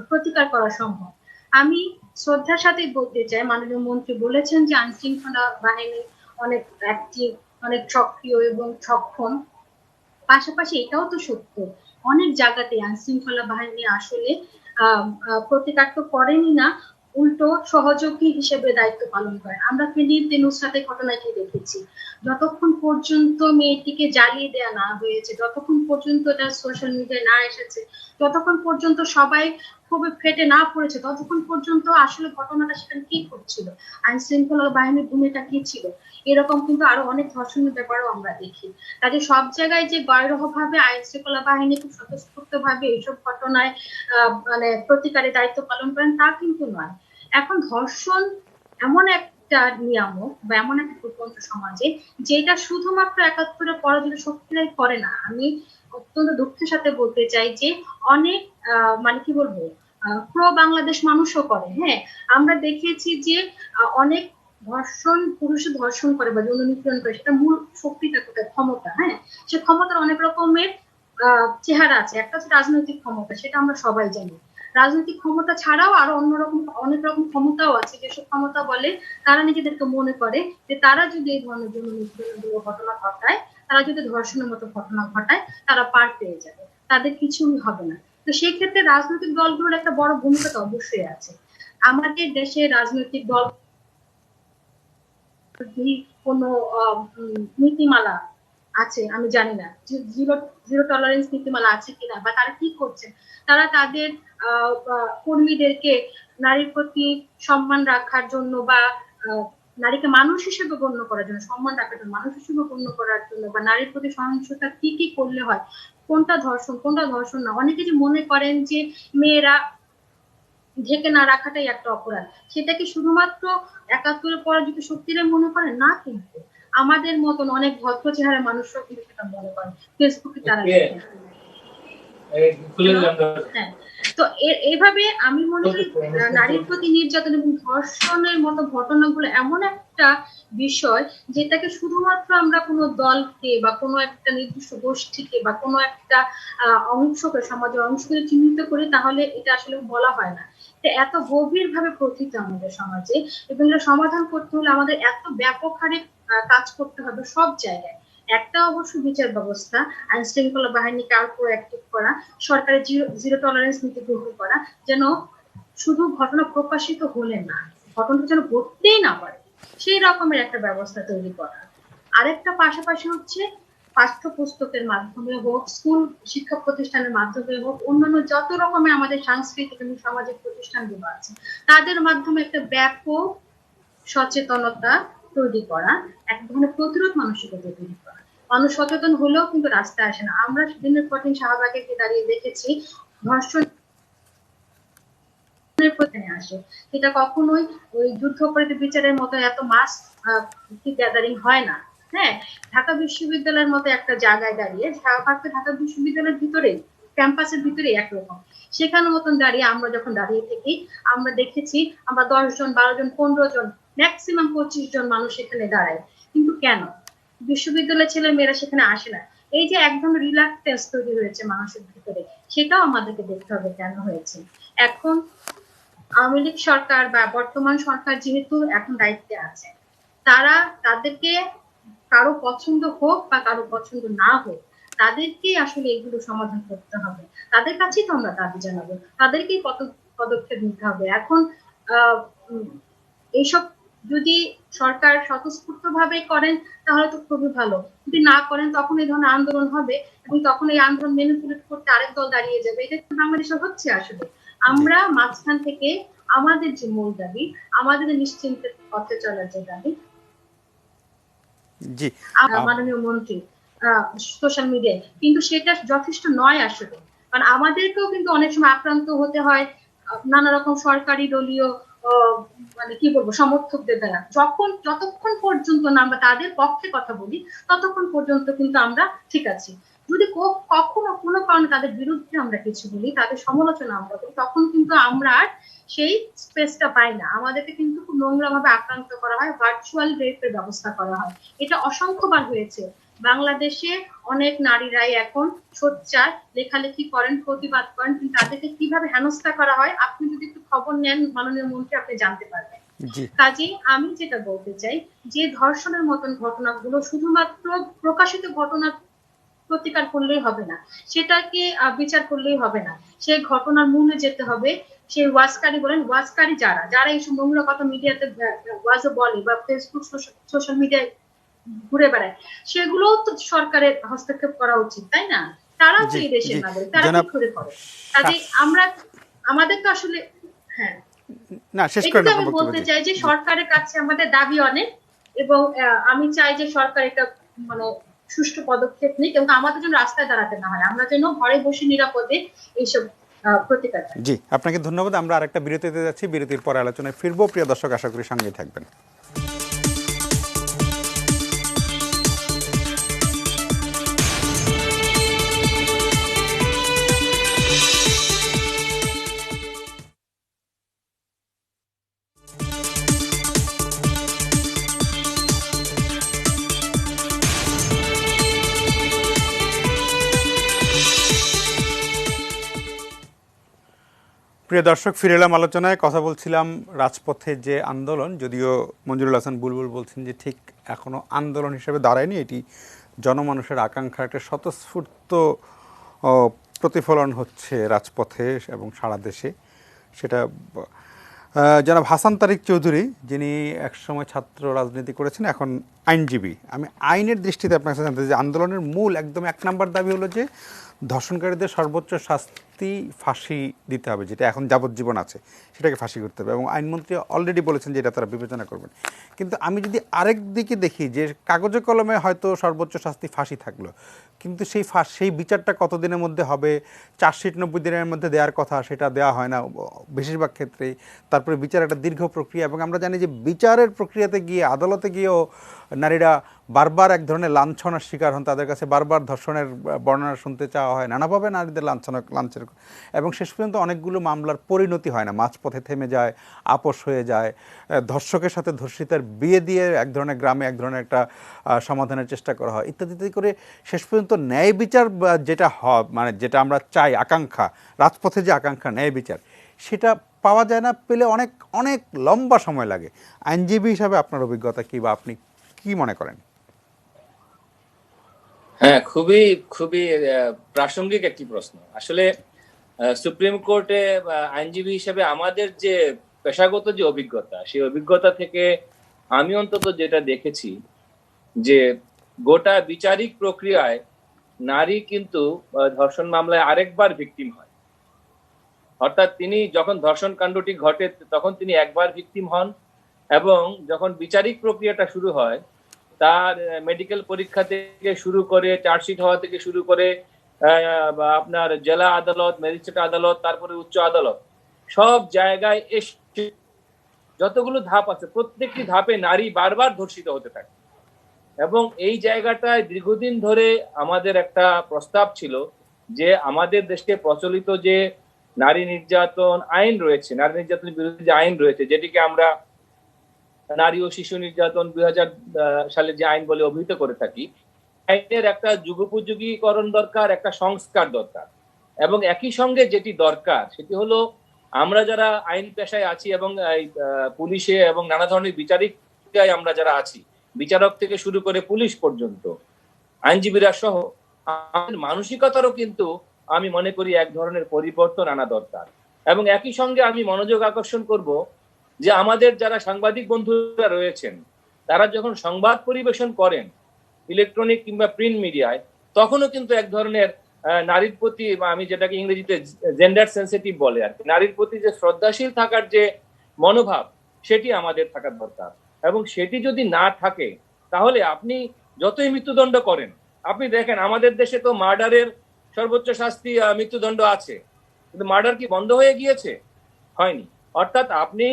প্রতিকার করা সম্ভব? আমি শ্রদ্ধার সাথে বলতে চাই, মাননীয় মন্ত্রী বলেছেন যে আইন শৃঙ্খলা বাহিনী অনেক অ্যাক্টিভ, অনেক সক্রিয় এবং সক্ষম। পাশাপাশি এটাও তো সত্য, অনেক জায়গাতে আইন শৃঙ্খলা বাহিনী আসলে প্রতিকার তো করেনি না, উল্টো সহযোগী হিসেবে দায়িত্ব পালন করে। আমরা ফেনীতে নুসরাতের ঘটনাকে দেখেছি, যতক্ষণ পর্যন্ত মেয়েটিকে জ্বালিয়ে দেওয়া না হয়েছে, যতক্ষণ পর্যন্ত এটা সোশ্যাল মিডিয়ায় না এসেছে, যতক্ষণ পর্যন্ত সবাই খুবই ফেটে না পড়েছে, ততক্ষণ পর্যন্ত আসলে ঘটনাটা সেখানে কি করছিল, আইন শৃঙ্খলা বাহিনীর ভূমিকা কি ছিল। এরকম কিন্তু আরো অনেক ধর্ষণের ব্যাপারও আমরা দেখি। কাজে সব জায়গায় যে ভাবে আইন শৃঙ্খলা বাহিনী খুব স্বতঃস্ফূর্ত ভাবে এইসব ঘটনায় মানে প্রতিকারে দায়িত্ব পালন করেন তা কিন্তু নয়। এখন ধর্ষণ এমন একটা নিয়ামক বা এমন একটা প্রপঞ্চ সমাজে, যেটা শুধুমাত্র ৭১-এর পরাজিত শক্তিরাই করে না। আমি অত্যন্ত দুঃখের সাথে বলতে চাই যে অনেক মানে কি বলবো প্রো বাংলাদেশ মানুষও করে। হ্যাঁ, আমরা দেখেছি যে অনেক পুরুষে ধর্ষণ করে বা যৌন নিপীড়ন করে, সেটা মূল শক্তিটা কোথায়? ক্ষমতা। হ্যাঁ, সে ক্ষমতার অনেক রকমের চেহারা আছে। একটা হচ্ছে রাজনৈতিক ক্ষমতা, সেটা আমরা সবাই জানি। রাজনৈতিক ক্ষমতা ছাড়াও আরো অন্যরকম অনেক রকম ক্ষমতাও আছে, যেসব ক্ষমতা বলে তারা নিজেদেরকে মনে করে যে তারা যদি এই ধরনের যৌন নিপীড়নগুলো ঘটনা ঘটায়, তারা যদি ধর্ষণের মতো ঘটনা ঘটায়, তারা পার পেয়ে যাবে, তাদের কিছুই হবে না। তো সেই ক্ষেত্রে রাজনৈতিক দলগুলোর একটা বড় ভূমিকা তো অবশ্যই আছে। আমাদের দেশে রাজনৈতিক দল কোনো নীতিমালা আছে আমি জানি না, জিরো জিরো টলারেন্স নীতিমালা আছে কিনা, বা তারা কি করছে। তারা তাদের কর্মীদেরকে নারীর প্রতি সম্মান রাখার জন্য বা নারীকে মানুষ হিসেবে গণ্য করার জন্য, সম্মান রাখার জন্য, মানুষ হিসেবে গণ্য করার জন্য, বা নারীর প্রতি সহিংসতা কি কি করলে হয়, কোনটা ধর্ষণ কোনটা ধর্ষণ না। অনেকে যে মনে করেন যে মেয়েরা ঢেকে না রাখাটাই একটা অপরাধ, সেটা কি শুধুমাত্র ৭১-এর পরাজিত শক্তিরা মনে করেন? না, কিন্তু আমাদের মতন অনেক ভদ্র চেহারা মানুষরাও কিন্তু সেটা মনে করেন, ফেসবুকে তারা লেখেন। হ্যাঁ, তো এইভাবে আমি মনে করি নারীর প্রতি নির্যাতন এবং ধর্ষণের মতো ঘটনাগুলো এমন একটা বিষয়, যেটাকে শুধুমাত্র আমরা কোনো দলকে বা কোনো একটা নির্দিষ্ট গোষ্ঠীকে বা কোনো একটা অংশকে, সমাজের অংশকে চিহ্নিত করি, তাহলে এটা আসলে বলা হয় না। এত গভীর ভাবে প্রথিত আমাদের সমাজে, এবং এটা সমাধান করতে হলে আমাদের এত ব্যাপক হারে কাজ করতে হবে সব জায়গায়। একটা অবশ্য বিচার ব্যবস্থা, আইন শৃঙ্খলা বাহিনীকে আরো প্রোঅ্যাক্টিভ করা, সরকারের জিরো টলারেন্স নীতি গ্রহণ করা, যেন শুধু ঘটনা প্রকাশিত হলে না, ঘটনাটা যেন ঘটতেই না পারে, সেই রকমের একটা ব্যবস্থা তৈরি করা। আরেকটা পাশাপাশি হচ্ছে পাঠ্যপুস্তকের মাধ্যমে হোক, স্কুল শিক্ষা প্রতিষ্ঠানের মাধ্যমে হোক, অন্যান্য যত রকমের আমাদের সাংস্কৃতিক এবং সামাজিক প্রতিষ্ঠানগুলো আছে, তাদের মাধ্যমে একটা ব্যাপক সচেতনতা তৈরি করা, এক ধরনের প্রতিরোধ মানসিকতা তৈরি করা। মানুষ সচেতন হলেও কিন্তু রাস্তায় আসে না। আমরা দিনের পর দিন শাহবাগে দাঁড়িয়ে দেখেছি ধর্ষণ আসে, এটা কখনোই ওই যুদ্ধাপরাধী বিচারের মতো এত মাস গ্যাদারিং হয় না। হ্যাঁ, ঢাকা বিশ্ববিদ্যালয়ের মতো একটা জায়গায় দাঁড়িয়ে, শাহবাগকে ঢাকা বিশ্ববিদ্যালয়ের ভিতরে ক্যাম্পাসের ভিতরে একরকম, সেখানে মতন দাঁড়িয়ে আমরা যখন দাঁড়িয়ে থাকি, আমরা দেখেছি আমরা 10 জন 12 জন 15 জন ম্যাক্সিমাম 25 জন মানুষ এখানে দাঁড়ায়। কিন্তু কেন বিশ্ববিদ্যালয়ের ছেলে মেয়েরা সেখানে আসে না? এই যে একদম রিল্যাক্টেন্স তৈরি হয়েছে মানুষের ভিতরে, সেটাও আমাদেরকে দেখতে হবে কেন হয়েছে। এখন আওয়ামী লীগ সরকার বা বর্তমান সরকার যেহেতু এখন দায়িত্বে আছে, তারা তাদেরকে কারো পছন্দ হোক বা কারো পছন্দ না হোক, তাদেরকেই আসলে এগুলো সমাধান করতে হবে। তাদের কাছেই তো আমরা দাবি জানাবো, তাদেরকেই পদক্ষেপ নিতে হবে। এখন এইসব যদি সরকার স্বতঃস্ফূর্ত ভাবে করেন তাহলে তো খুবই ভালো, যদি না করেন তখন এই ধরনের আন্দোলন হবে, এবং তখন এই আন্দোলন ম্যানিপুলেট করতে আরেক দল দাঁড়িয়ে যাবে। এটা বাংলাদেশে হচ্ছে আসলে। আমরা মাঝখান থেকে আমাদের যে মূল দাবি, আমাদের নিশ্চিন্তে পথে চলার যে দাবি, মাননীয় মন্ত্রী সোশ্যাল মিডিয়ায় কিন্তু সেটা যথেষ্ট নয় আসলে। কারণ আমাদেরকেও কিন্তু অনেক সময় আক্রান্ত হতে হয় নানা রকম সরকারি দলীয় মানে কি বলবো সমর্থকদের দ্বারা। যতক্ষণ পর্যন্ত না আমরা তাদের পক্ষে কথা বলি ততক্ষণ পর্যন্ত কিন্তু আমরা ঠিক আছি। যদি কখনো কোনো কারণে তাদের বিরুদ্ধে আমরা কিছু বলি, তাদের সমালোচনা আমরা করি, তখন কিন্তু আমরা আর সেই স্পেসটা পাই না। আমাদেরকে কিন্তু খুব নোংরা ভাবে আক্রান্ত করা হয়, ভার্চুয়াল রেপের ব্যবস্থা করা হয়। এটা অসংখ্যবার হয়েছে। বাংলাদেশে অনেক নারীরাই এখন সোচ্চার, লেখালেখি করেন, প্রতিবাদ করেন, কিন্তু তাদেরকে কিভাবে হেনস্থা করা হয় আপনি যদি একটু খবর নেন মাননীয় মন্ত্রী, আপনি জানতে পারবেন। কাজেই আমি যেটা বলতে চাই যে ধর্ষণের মতন ঘটনাগুলো শুধুমাত্র প্রকাশিত ঘটনা প্রতিকার করলেই হবে না, সেটাকে বিচার করলেই হবে না, সেই ঘটনার মূলে যেতে হবে। সেই ওয়াজকারী বলেন, ওয়াজকারী যারা এইসব নোংরা কথা মিডিয়াতে ওয়াজও বলে বা ফেসবুক সোশ্যাল মিডিয়ায় ঘুরে বেড়ায়, সেগুলোও তো সরকারের হস্তক্ষেপ করা উচিত, তাই না? তারাও তো এই দেশের নাগরিক, তারা কি করে করে? কাজে আমাদের তো আসলে হ্যাঁ না শেষ এটা করেন আমি বলতে চাই যে সরকারের কাছে আমাদের দাবি অনেক, এবং আমি চাই যে সরকার এটা মানে সুষ্ঠু পদক্ষেপ নিক এবং আমাদের জন্য রাস্তায় দাঁড়াতে না হয়, আমরা যেন ঘরে বসে নিরাপদে এইসব প্রতিকার। জি, আপনাকে ধন্যবাদ। আমরা আরেকটা বিরতিতে যাচ্ছি, বিরতির পরে আলোচনায় ফিরবো। প্রিয় দর্শক, আশা করি সঙ্গেই থাকবেন। প্রিয় দর্শক, ফিরে এলাম আলোচনায়। কথা বলছিলাম রাজপথে যে আন্দোলন, যদিও মঞ্জুরুল হাসান বুলবুল বলছেন যে ঠিক এখনো আন্দোলন হিসেবে দাঁড়ায়নি, এটি জনমানুষের আকাঙ্ক্ষার একটা স্বতঃস্ফূর্ত প্রতিফলন হচ্ছে রাজপথে এবং সারা দেশে। সেটা জনাব হাসান তারিক চৌধুরী, যিনি একসময় ছাত্র রাজনীতি করেছেন, এখন আইনজীবী। আমি আইনের দৃষ্টিতে আপনার কাছে জানতে চাই যে আন্দোলনের মূল একদম 1 নম্বর দাবি হলো যে ধর্ষণকারীদের সর্বোচ্চ শাস্তি ফাঁসি দিতে হবে, যেটা এখন যাবজ্জীবন আছে সেটাকে ফাঁসি করতে হবে, এবং আইনমন্ত্রী অলরেডি বলেছেন যে এটা তারা বিবেচনা করবেন। কিন্তু আমি যদি আরেক দিকে দেখি যে কাগজে কলমে হয়তো সর্বোচ্চ শাস্তি ফাঁসি থাকলো, কিন্তু সেই বিচারটা কতদিনের মধ্যে হবে? চার্জশিট 90 দিনের মধ্যে দেওয়ার কথা, সেটা দেওয়া হয় না বেশিরভাগ ক্ষেত্রেই। তারপরে বিচার একটা দীর্ঘ প্রক্রিয়া, এবং আমরা জানি যে বিচারের প্রক্রিয়াতে গিয়ে আদালতে গিয়েও নারীরা বারবার এক ধরনের লাঞ্ছনার শিকার হন, তাদের কাছে বারবার ধর্ষণের বর্ণনা শুনতে চাওয়া হয়, নানাভাবে নারীদের লাঞ্ছের, এবং শেষ পর্যন্ত অনেকগুলো মামলার পরিণতি হয় না, মাঝপথে থেমে যায়, আপোষ হয়ে যায়। ধর্ষকের সাথে ধর্ষিতার বিয়ে দিয়ে এক ধরনের গ্রামে এক ধরনের একটা সমাধানের চেষ্টা করা হয়, ইত্যাদি ইত্যাদি করে শেষ পর্যন্ত ন্যায় বিচার যেটা মানে যেটা আমরা চাই, আকাঙ্ক্ষা, রাজপথে যে আকাঙ্ক্ষা ন্যায় বিচার, সেটা পাওয়া যায় না, পেলে অনেক অনেক লম্বা সময় লাগে। আইনজীবী হিসাবে আপনার অভিজ্ঞতা কি, বা আপনি কি মনে করেন? হ্যাঁ, খুবই খুবই প্রাসঙ্গিক একটি প্রশ্ন। আসলে সুপ্রিম কোর্টে আইনজীবী হিসেবে আমাদের যে পেশাগত যে অভিজ্ঞতা, সেই অভিজ্ঞতা থেকে আমি অন্তত যেটা দেখেছি যে গোটা বিচারিক প্রক্রিয়ায় নারী কিন্তু ধর্ষণ মামলায় আরেকবার ভিকটিম হয়। অর্থাৎ তিনি যখন ধর্ষণ কাণ্ডটি ঘটে তখন তিনি একবার ভিকটিম হন, এবং যখন বিচারিক প্রক্রিয়াটা শুরু হয়, তার মেডিকেল পরীক্ষা থেকে শুরু করে চার্জশিট হওয়া থেকে শুরু করে আপনার জেলা আদালত, ম্যাজিস্ট্রেট আদালত, তারপরে উচ্চ আদালত, সব জায়গায় এসে যতগুলো ধাপ আছে প্রত্যেকটি ধাপে নারী বারবার ধর্ষিত হতে থাকে। এবং এই জায়গাটায় দীর্ঘদিন ধরে আমাদের একটা প্রস্তাব ছিল যে আমাদের দেশে প্রচলিত যে নারী নির্যাতন আইন রয়েছে, নারী নির্যাতনের বিরুদ্ধে যে আইন রয়েছে, যেটিকে আমরা নারী ও শিশু নির্যাতন 2000 সালে যে আইন বলে অভিহিত করে থাকি, আইনের একটা যুগোপযোগীকরণ দরকার, একটা সংস্কার দরকার। এবং একই সঙ্গে যেটি দরকার সেটি হলো আমরা যারা আইন পেশায় আছি এবং পুলিশে এবং নানা ধরনের বিচারিক আমরা যারা আছি, বিচারক থেকে শুরু করে পুলিশ পর্যন্ত, আইনজীবীরা সহ, মানসিকতারও কিন্তু আমি মনে করি এক ধরনের পরিবর্তন আনা দরকার। এবং একই সঙ্গে আমি মনোযোগ আকর্ষণ করব যে আমাদের যারা সাংবাদিক বন্ধুরা রয়েছেন, তারা যখন সংবাদ পরিবেশন করেন ইলেকট্রনিক কিংবা প্রিন্ট মিডিয়ায়, তখনও কিন্তু এক ধরনের নারীর প্রতি, আমি যেটাকে ইংরেজিতে জেন্ডার সেন্সিটিভ বলে আর কি, নারীর প্রতি যে শ্রদ্ধাশীল থাকার যে মনোভাব, সেটি আমাদের থাকার দরকার। এবং সেটি যদি না থাকে তাহলে আপনি যতই মৃত্যুদণ্ড করেন, আপনি দেখেন আমাদের দেশে তো মার্ডারের সর্বোচ্চ শাস্তি মৃত্যুদণ্ড আছে, কিন্তু মার্ডার কি বন্ধ হয়ে গিয়েছে? হয়নি। অর্থাৎ আপনি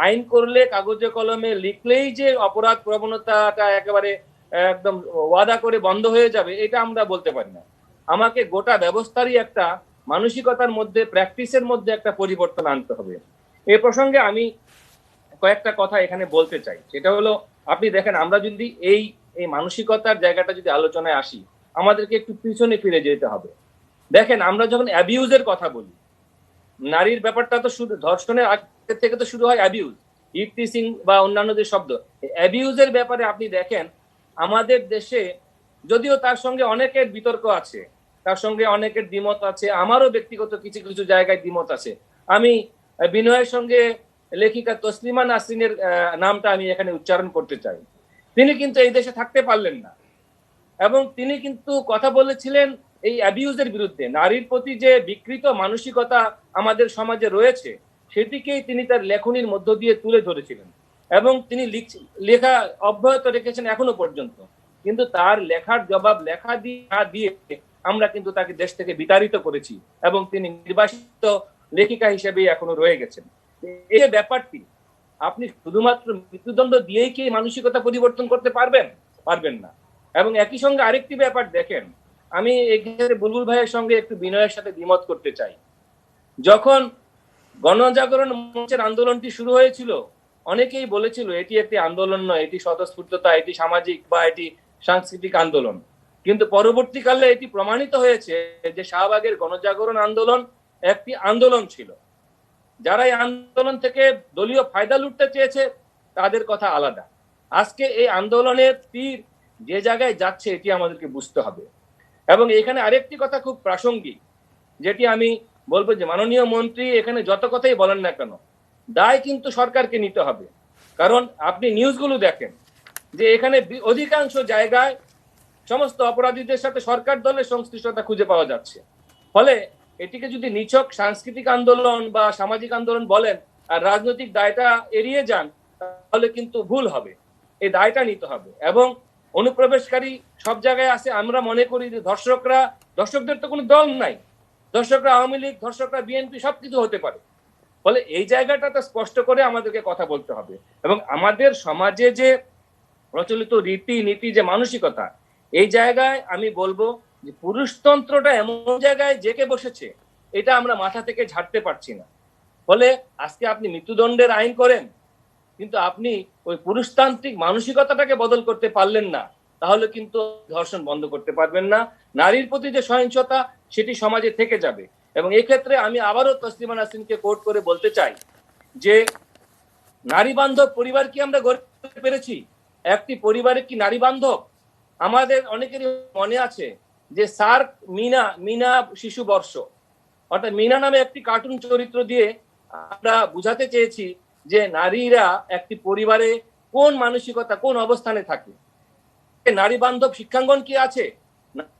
আইন করলে, কাগজে কলমে লিখলেই যে অপরাধ প্রবণতাটা একেবারে একদম ওয়াদা করে বন্ধ হয়ে যাবে, এটা আমরা বলতে পারি না। আমাকে গোটা ব্যবস্থারই একটা মানসিকতার মধ্যে, প্র্যাকটিসের মধ্যে একটা পরিবর্তন আনতে হবে। এ প্রসঙ্গে আমি কয়েকটা কথা এখানে বলতে চাই। সেটা হলো, আপনি দেখেন, আমরা যদি এই মানসিকতার জায়গাটা যদি আলোচনায় আসি, আমাদেরকে একটু পিছনে ফিরে যেতে হবে। দেখেন, আমরা যখন অ্যাবিউজের কথা বলি, নারীর ব্যাপারটা তো শুধু ধর্ষণের আগে থেকে তো শুরু হয় অ্যাবিউজ, ইভটিজিং বা অন্যান্য যে শব্দ। অ্যাবিউজের ব্যাপারে আপনি দেখেন, আমাদের দেশে যদিও তার সঙ্গে অনেকের বিতর্ক আছে, তার সঙ্গে অনেকের দ্বিমত আছে, আমারও ব্যক্তিগত কিছু কিছু জায়গায় দ্বিমত আছে। আমি বিনয়ের সঙ্গে লেখিকা তসলিমা নাসরিনের নামটা আমি এখানে উচ্চারণ করতে চাই। তিনি কিন্তু এই দেশে থাকতে পারলেন না, এবং তিনি কিন্তু কথা বলেছিলেন এই অ্যাবিউজের বিরুদ্ধে। নারীর প্রতি যে বিকৃত মানসিকতা আমাদের সমাজে রয়েছে, সেটিকেই তিনি তার লেখনীর মধ্য দিয়ে তুলে ধরেছিলেন, এবং তিনি লেখা অব্যাহত রেখেছেন এখনো পর্যন্ত। কিন্তু তার লেখার জবাব লেখা দিয়ে আমরা কিন্তু তাকে দেশ থেকে বিতাড়িত করেছি, এবং তিনি নির্বাসিত লেখিকা হিসেবেই এখনো রয়ে গেছেন। এই ব্যাপারটি আপনি শুধুমাত্র মৃত্যুদণ্ড দিয়েই কি মানসিকতা পরিবর্তন করতে পারবেন না। এবং একই সঙ্গে আরেকটি ব্যাপার দেখেন, আমি এক্ষেত্রে বুলবুল ভাইয়ের সঙ্গে একটু বিনয়ের সাথে দ্বিমত করতে চাই। যখন গণজাগরণ মঞ্চের আন্দোলনটি শুরু হয়েছিল, অনেকেই বলেছিল এটি একটি আন্দোলন নয়, এটি স্বতঃস্ফূর্ততা, এটি সামাজিক বা এটি সাংস্কৃতিক আন্দোলন। কিন্তু পরবর্তীকালে এটি প্রমাণিত হয়েছে যে শাহবাগের গণজাগরণ আন্দোলন একটি আন্দোলন ছিল। যারা এই আন্দোলন থেকে দলীয় ফায়দা লুটতে চেয়েছে, তাদের কথা আলাদা। আজকে এই আন্দোলনের তীর যে জায়গায় যাচ্ছে, এটি আমাদেরকে বুঝতে হবে। এবং এখানে আরেকটি কথা খুব প্রাসঙ্গিক, যেটি আমি বলবো যে মাননীয় মন্ত্রী এখানে যত কথাই বলেন না কেন, দায় কিন্তু সরকারকে নিতে হবে। কারণ আপনি নিউজগুলো দেখেন যে এখানে অধিকাংশ জায়গায় সমস্ত অপরাধীদের সাথে সরকার দলের সংশ্লিষ্টতা খুঁজে পাওয়া যাচ্ছে। ফলে এটিকে যদি নিছক সাংস্কৃতিক আন্দোলন বা সামাজিক আন্দোলন বলেন আর রাজনৈতিক দায়টা এড়িয়ে যান, তাহলে কিন্তু ভুল হবে। এই দায়টা নিতে হবে। এবং অনুপ্রবেশকারী সব জায়গায় আছে। আমরা মনে করি যে দর্শকদের তো কোনো দল নাই, দর্শকরা আওয়ামী লীগ, দর্শকরা বিএনপি, সবকিছু হতে পারে। ফলে এই জায়গাটা স্পষ্ট করে আমাদেরকে কথা বলতে হবে। এবং আমাদের সমাজে যে প্রচলিত রীতিনীতি, যে মানসিকতা, এই জায়গায় আমি বলবো যে পুরুষতন্ত্রটা এমন জায়গায় জেকে বসেছে, এটা আমরা মাথা থেকে ঝাড়তে পারছি না। ফলে আজকে আপনি মৃত্যুদণ্ডের আইন করেন, কিন্তু আপনি ওই পুরুষতান্ত্রিক মানসিকতাটাকে বদল করতে পারলেন না, তাহলে কিন্তু ধর্ষণ বন্ধ করতে পারবেন না। নারীর প্রতি যে সহিংসতা, সেটি সমাজে থেকে যাবে। এবং এই ক্ষেত্রে আমি আবারও তসলিমা নাসরিনকে কোট করে বলতে চাই যে নারী বান্ধব পরিবার কি আমরা গড়তে পেরেছি? একটি পরিবারে কি নারী বান্ধব? আমাদের অনেকেরই মনে আছে যে সার্ক মিনা শিশু বর্ষ, অর্থাৎ মিনা নামে একটি কার্টুন চরিত্র দিয়ে আমরা বুঝাতে চেয়েছি যে নারীরা একটি পরিবারে কোন মানসিকতা, কোন অবস্থানে থাকে। নারী বান্ধব শিক্ষাঙ্গন কি আছে?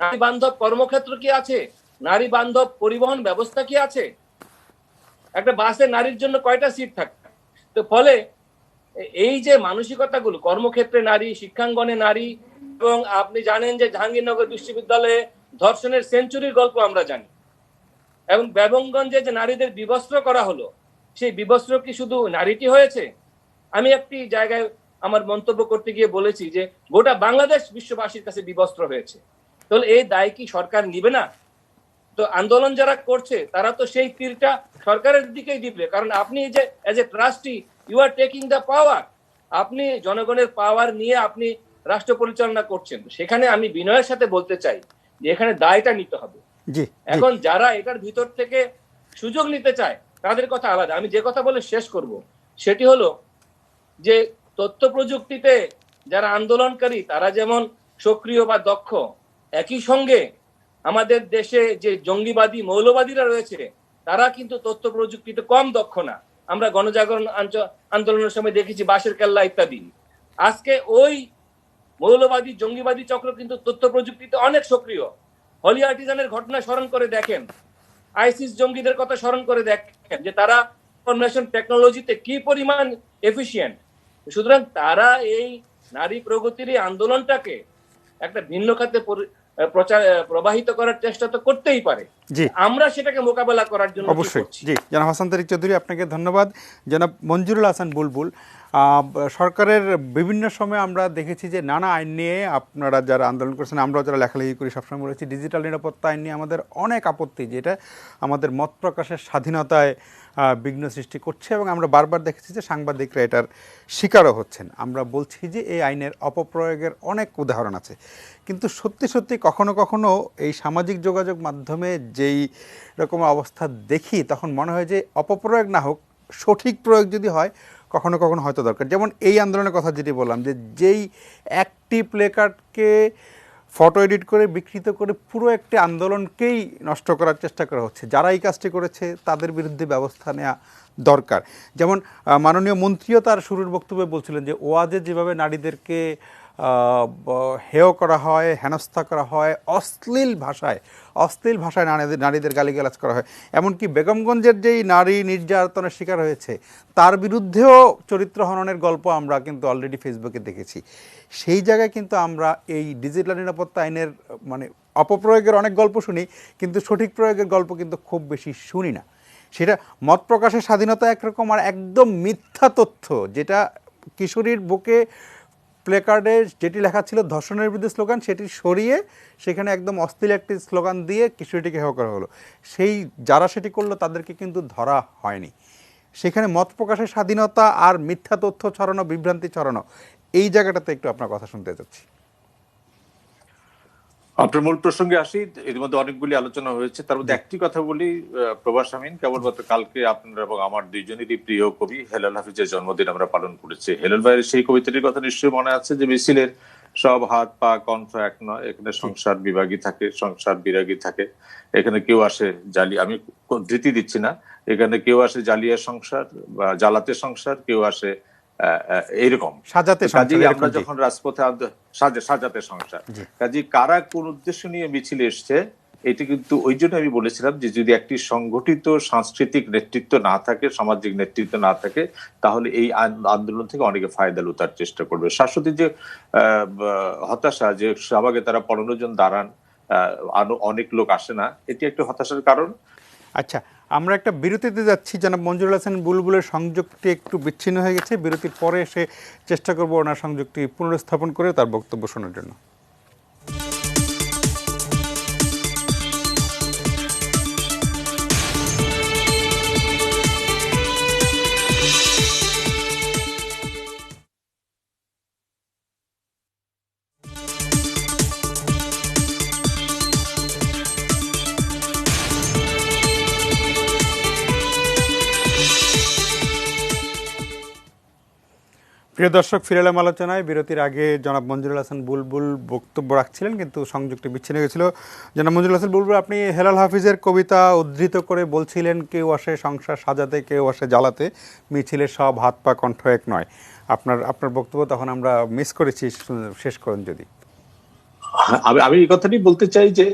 নারী বান্ধব কর্মক্ষেত্র কি আছে? নারী বান্ধব পরিবহন ব্যবস্থা কি আছে? একটা বাসে নারীর জন্য কয়টা সিট থাকে? তো ফলে এই যে মানসিকতাগুলো, কর্মক্ষেত্রে নারী, শিক্ষাঙ্গনে নারী, এবং আপনি জানেন যে জাহাঙ্গীরনগর বিশ্ববিদ্যালয়ে ধর্ষণের সেঞ্চুরির গল্প আমরা জানি। এবং বেগমগঞ্জে যে নারীদের বিবস্ত্র করা হলো, সেই বিবস্ত্র কি শুধু নারীটি হয়েছে? আমি একটি জায়গায় আমার মন্তব্য করতে গিয়ে বলেছি যে গোটা বাংলাদেশ বিশ্ববাসীর কাছে বিবস্ত্র হয়েছে। তাহলে এই দায় কি সরকার নিবে না? তো আন্দোলন যারা করছে, তারা তো সেই তীরটা সরকারের দিকেই দিবে। কারণ আপনি যে as a trustee, you are taking the power, আপনি জনগণের পাওয়ার নিয়ে আপনি রাষ্ট্র পরিচালনা করছেন। সেখানে আমি বিনয়ের সাথে বলতে চাই যে এখানে দায়টা নিতে হবে। এখন যারা এটার ভিতর থেকে সুযোগ নিতে চায়, তাদের কথা আলাদা। আমি যে কথা বলে শেষ করব, সেটি হলো যে তথ্য প্রযুক্তিতে যারা আন্দোলনকারী, তারা যেমন সক্রিয় বা দক্ষ, একই সঙ্গে আমাদের দেশে যে জঙ্গিবাদী মৌলবাদীরা রয়েছে, তারা কিন্তু তথ্য প্রযুক্তিতে কম দক্ষ না। আমরা গণজাগরণ আন্দোলনের সময় দেখেছি বাঁশের কেল্লা ইত্যাদি। আজকে ওই মৌলবাদী জঙ্গিবাদী চক্র কিন্তু তথ্য প্রযুক্তিতে অনেক সক্রিয়। হলি আর্টিজানের ঘটনা স্মরণ করে দেখেন, আইসিস জঙ্গিদের কথা স্মরণ করে দেখেন যে তারা ইনফরমেশন টেকনোলজিতে কি পরিমাণ এফিশিয়েন্ট। সুতরাং তারা এই নারী প্রগতির এই আন্দোলনটাকে একটা ভিন্ন খাতে প্রবাহিত করার চেষ্টা তো করতেই পারে, জি আমরা সেটাকে মোকাবেলা করার জন্য কি অবশ্যই। করছি? জি, জনাব হাসান তারিক চৌধুরী আপনাকে ধন্যবাদ। জনাব মঞ্জুরুল হাসান বুলবুল, সরকারের বিভিন্ন সময় আমরা দেখেছি যে নানা আইন নিয়ে আপনারা যারা আন্দোলন করছেন, আমরাও যারা লেখালেখি করি সবসময় বলেছি ডিজিটাল নিরাপত্তা আইন নিয়ে আমাদের অনেক আপত্তি, যেটা আমাদের মত প্রকাশের স্বাধীনতায় বিঘ্ন সৃষ্টি করছে, এবং আমরা বারবার দেখেছি যে সাংবাদিকরা এটার শিকারও হচ্ছেন। আমরা বলছি যে এই আইনের অপপ্রয়োগের অনেক উদাহরণ আছে, কিন্তু সত্যি সত্যি কখনো কখনো এই সামাজিক যোগাযোগ মাধ্যমে যেই রকম অবস্থা দেখি তখন মনে হয় যে অপপ্রয়োগ না হোক, সঠিক প্রয়োগ যদি হয় কখনো কখনো হয়তো দরকার। যেমন এই আন্দোলনের কথা যেটি বললাম, যে যেই একটি প্লেকার্ডকে ফটো এডিট করে বিকৃত করে পুরো একটি আন্দোলনকেই নষ্ট করার চেষ্টা করা হচ্ছে, যারা এই কাজটি করেছে তাদের বিরুদ্ধে ব্যবস্থা নেওয়া দরকার। যেমন মাননীয় মন্ত্রীও তার শুরুর বক্তব্যে বলছিলেন যে ওয়াজে যেভাবে নারীদেরকে হেয় করা হয়, হেনস্থা করা হয়, অশ্লীল ভাষায় নারীদের গালিগালাজ করা হয়, এমনকি বেগমগঞ্জের যেই নারী নির্যাতনের শিকার হয়েছে তার বিরুদ্ধেও চরিত্র হননের গল্প আমরা কিন্তু অলরেডি ফেসবুকে দেখেছি। সেই জায়গায় কিন্তু আমরা এই ডিজিটাল নিরাপত্তা আইনের মানে অপপ্রয়োগের অনেক গল্প শুনি, কিন্তু সঠিক প্রয়োগের গল্প কিন্তু খুব বেশি শুনি না। সেটা মত প্রকাশের স্বাধীনতা একরকম, আর একদম মিথ্যা তথ্য, যেটা কিশোরীর বুকে প্লেকার্ডে যেটি লেখা ছিল ধর্ষণের বিরুদ্ধে স্লোগান, সেটি সরিয়ে সেখানে একদম অশ্লীল একটি স্লোগান দিয়ে কিশোরীটিকে হেয় করা হলো। সেই যারা সেটি করলো তাদেরকে কিন্তু ধরা হয়নি। সেখানে মত প্রকাশের স্বাধীনতা আর মিথ্যা তথ্য ছড়ানো, বিভ্রান্তি ছড়ানো, এই জায়গাটাতে একটু আপনার কথা শুনতে চাচ্ছি। আপনার মূল প্রসঙ্গে আসি, এর মধ্যে অনেকগুলি আলোচনা হয়েছে, তার মধ্যে একটি কথা বলি। প্রবাস আমিন, কেবলমাত্র কালকে আপনার এবং আমার দুইজনেরই প্রিয় কবি হেলাল হাফিজের জন্মদিন আমরা পালন করেছি। হেলাল ভাইয়ের সেই কবিতাটির কথা নিশ্চয়ই মনে আছে যে মিছিলের সব হাত পা কণ্ঠ এক নয়, এখানে সংসার বিভাগী থাকে, সংসার বিরাগী থাকে, এখানে কেউ আসে জালি, আমি ধৃতি দিচ্ছি না, এখানে কেউ আসে জ্বালিয়া সংসার বা জ্বালাতে সংসার, কেউ আসে এইরকম সাজাতে কাজেই সংসার, আমরা এরকম, জি। যখন রাজপথে সাজাতে সংসার, জি। কাজে কারা কোন উদ্দেশ্য নিয়ে মিছিলে এসছে, এটা কিন্তু ওই জন্য আমি বলেছিলাম যে যদি একটি সংগঠিত সাংস্কৃতিক নেতৃত্ব না থাকে, সামাজিক নেতৃত্ব না থাকে, তাহলে এই আন্দোলন থেকে অনেকে ফায়দা লুটার চেষ্টা করবে। শাশ্বতী যে হতাশা যে শাহবাগে তারা 15 জন দাঁড়ান, অনেক লোক আসে না, এটি একটা হতাশার কারণ। আচ্ছা, আমরা একটা বিরতিতে যাচ্ছি। জনাব মঞ্জুরুল হাসান বুলবুলের সংযোগটি একটু বিচ্ছিন্ন হয়ে গেছে, বিরতির পরে এসে চেষ্টা করবো ওনার সংযোগটি পুনরুত্থাপন করে তার বক্তব্য শোনার জন্য। প্রিয় দর্শক, ফিরে এলাম আলোচনায়। বিরতির আগে জনাব মঞ্জুরুল হাসান বুলবুল বক্তব্য রাখছিলেন, কিন্তু সংযোগটি বিচ্ছিন্ন গেছিল। জনাব মঞ্জুরুল হাসান বুলবুল, আপনি হেলাল হাফিজের কবিতা উদ্ধৃত করে বলছিলেন কেউ আসে সংসার সাজাতে, কেউ আসে জ্বালাতে, মিছিলের সব হাত পা কণ্ঠ এক নয়। আপনার বক্তব্য তখন আমরা মিস করেছি, শেষ করেন যদি। আমি এই কথাটি বলতে চাই যে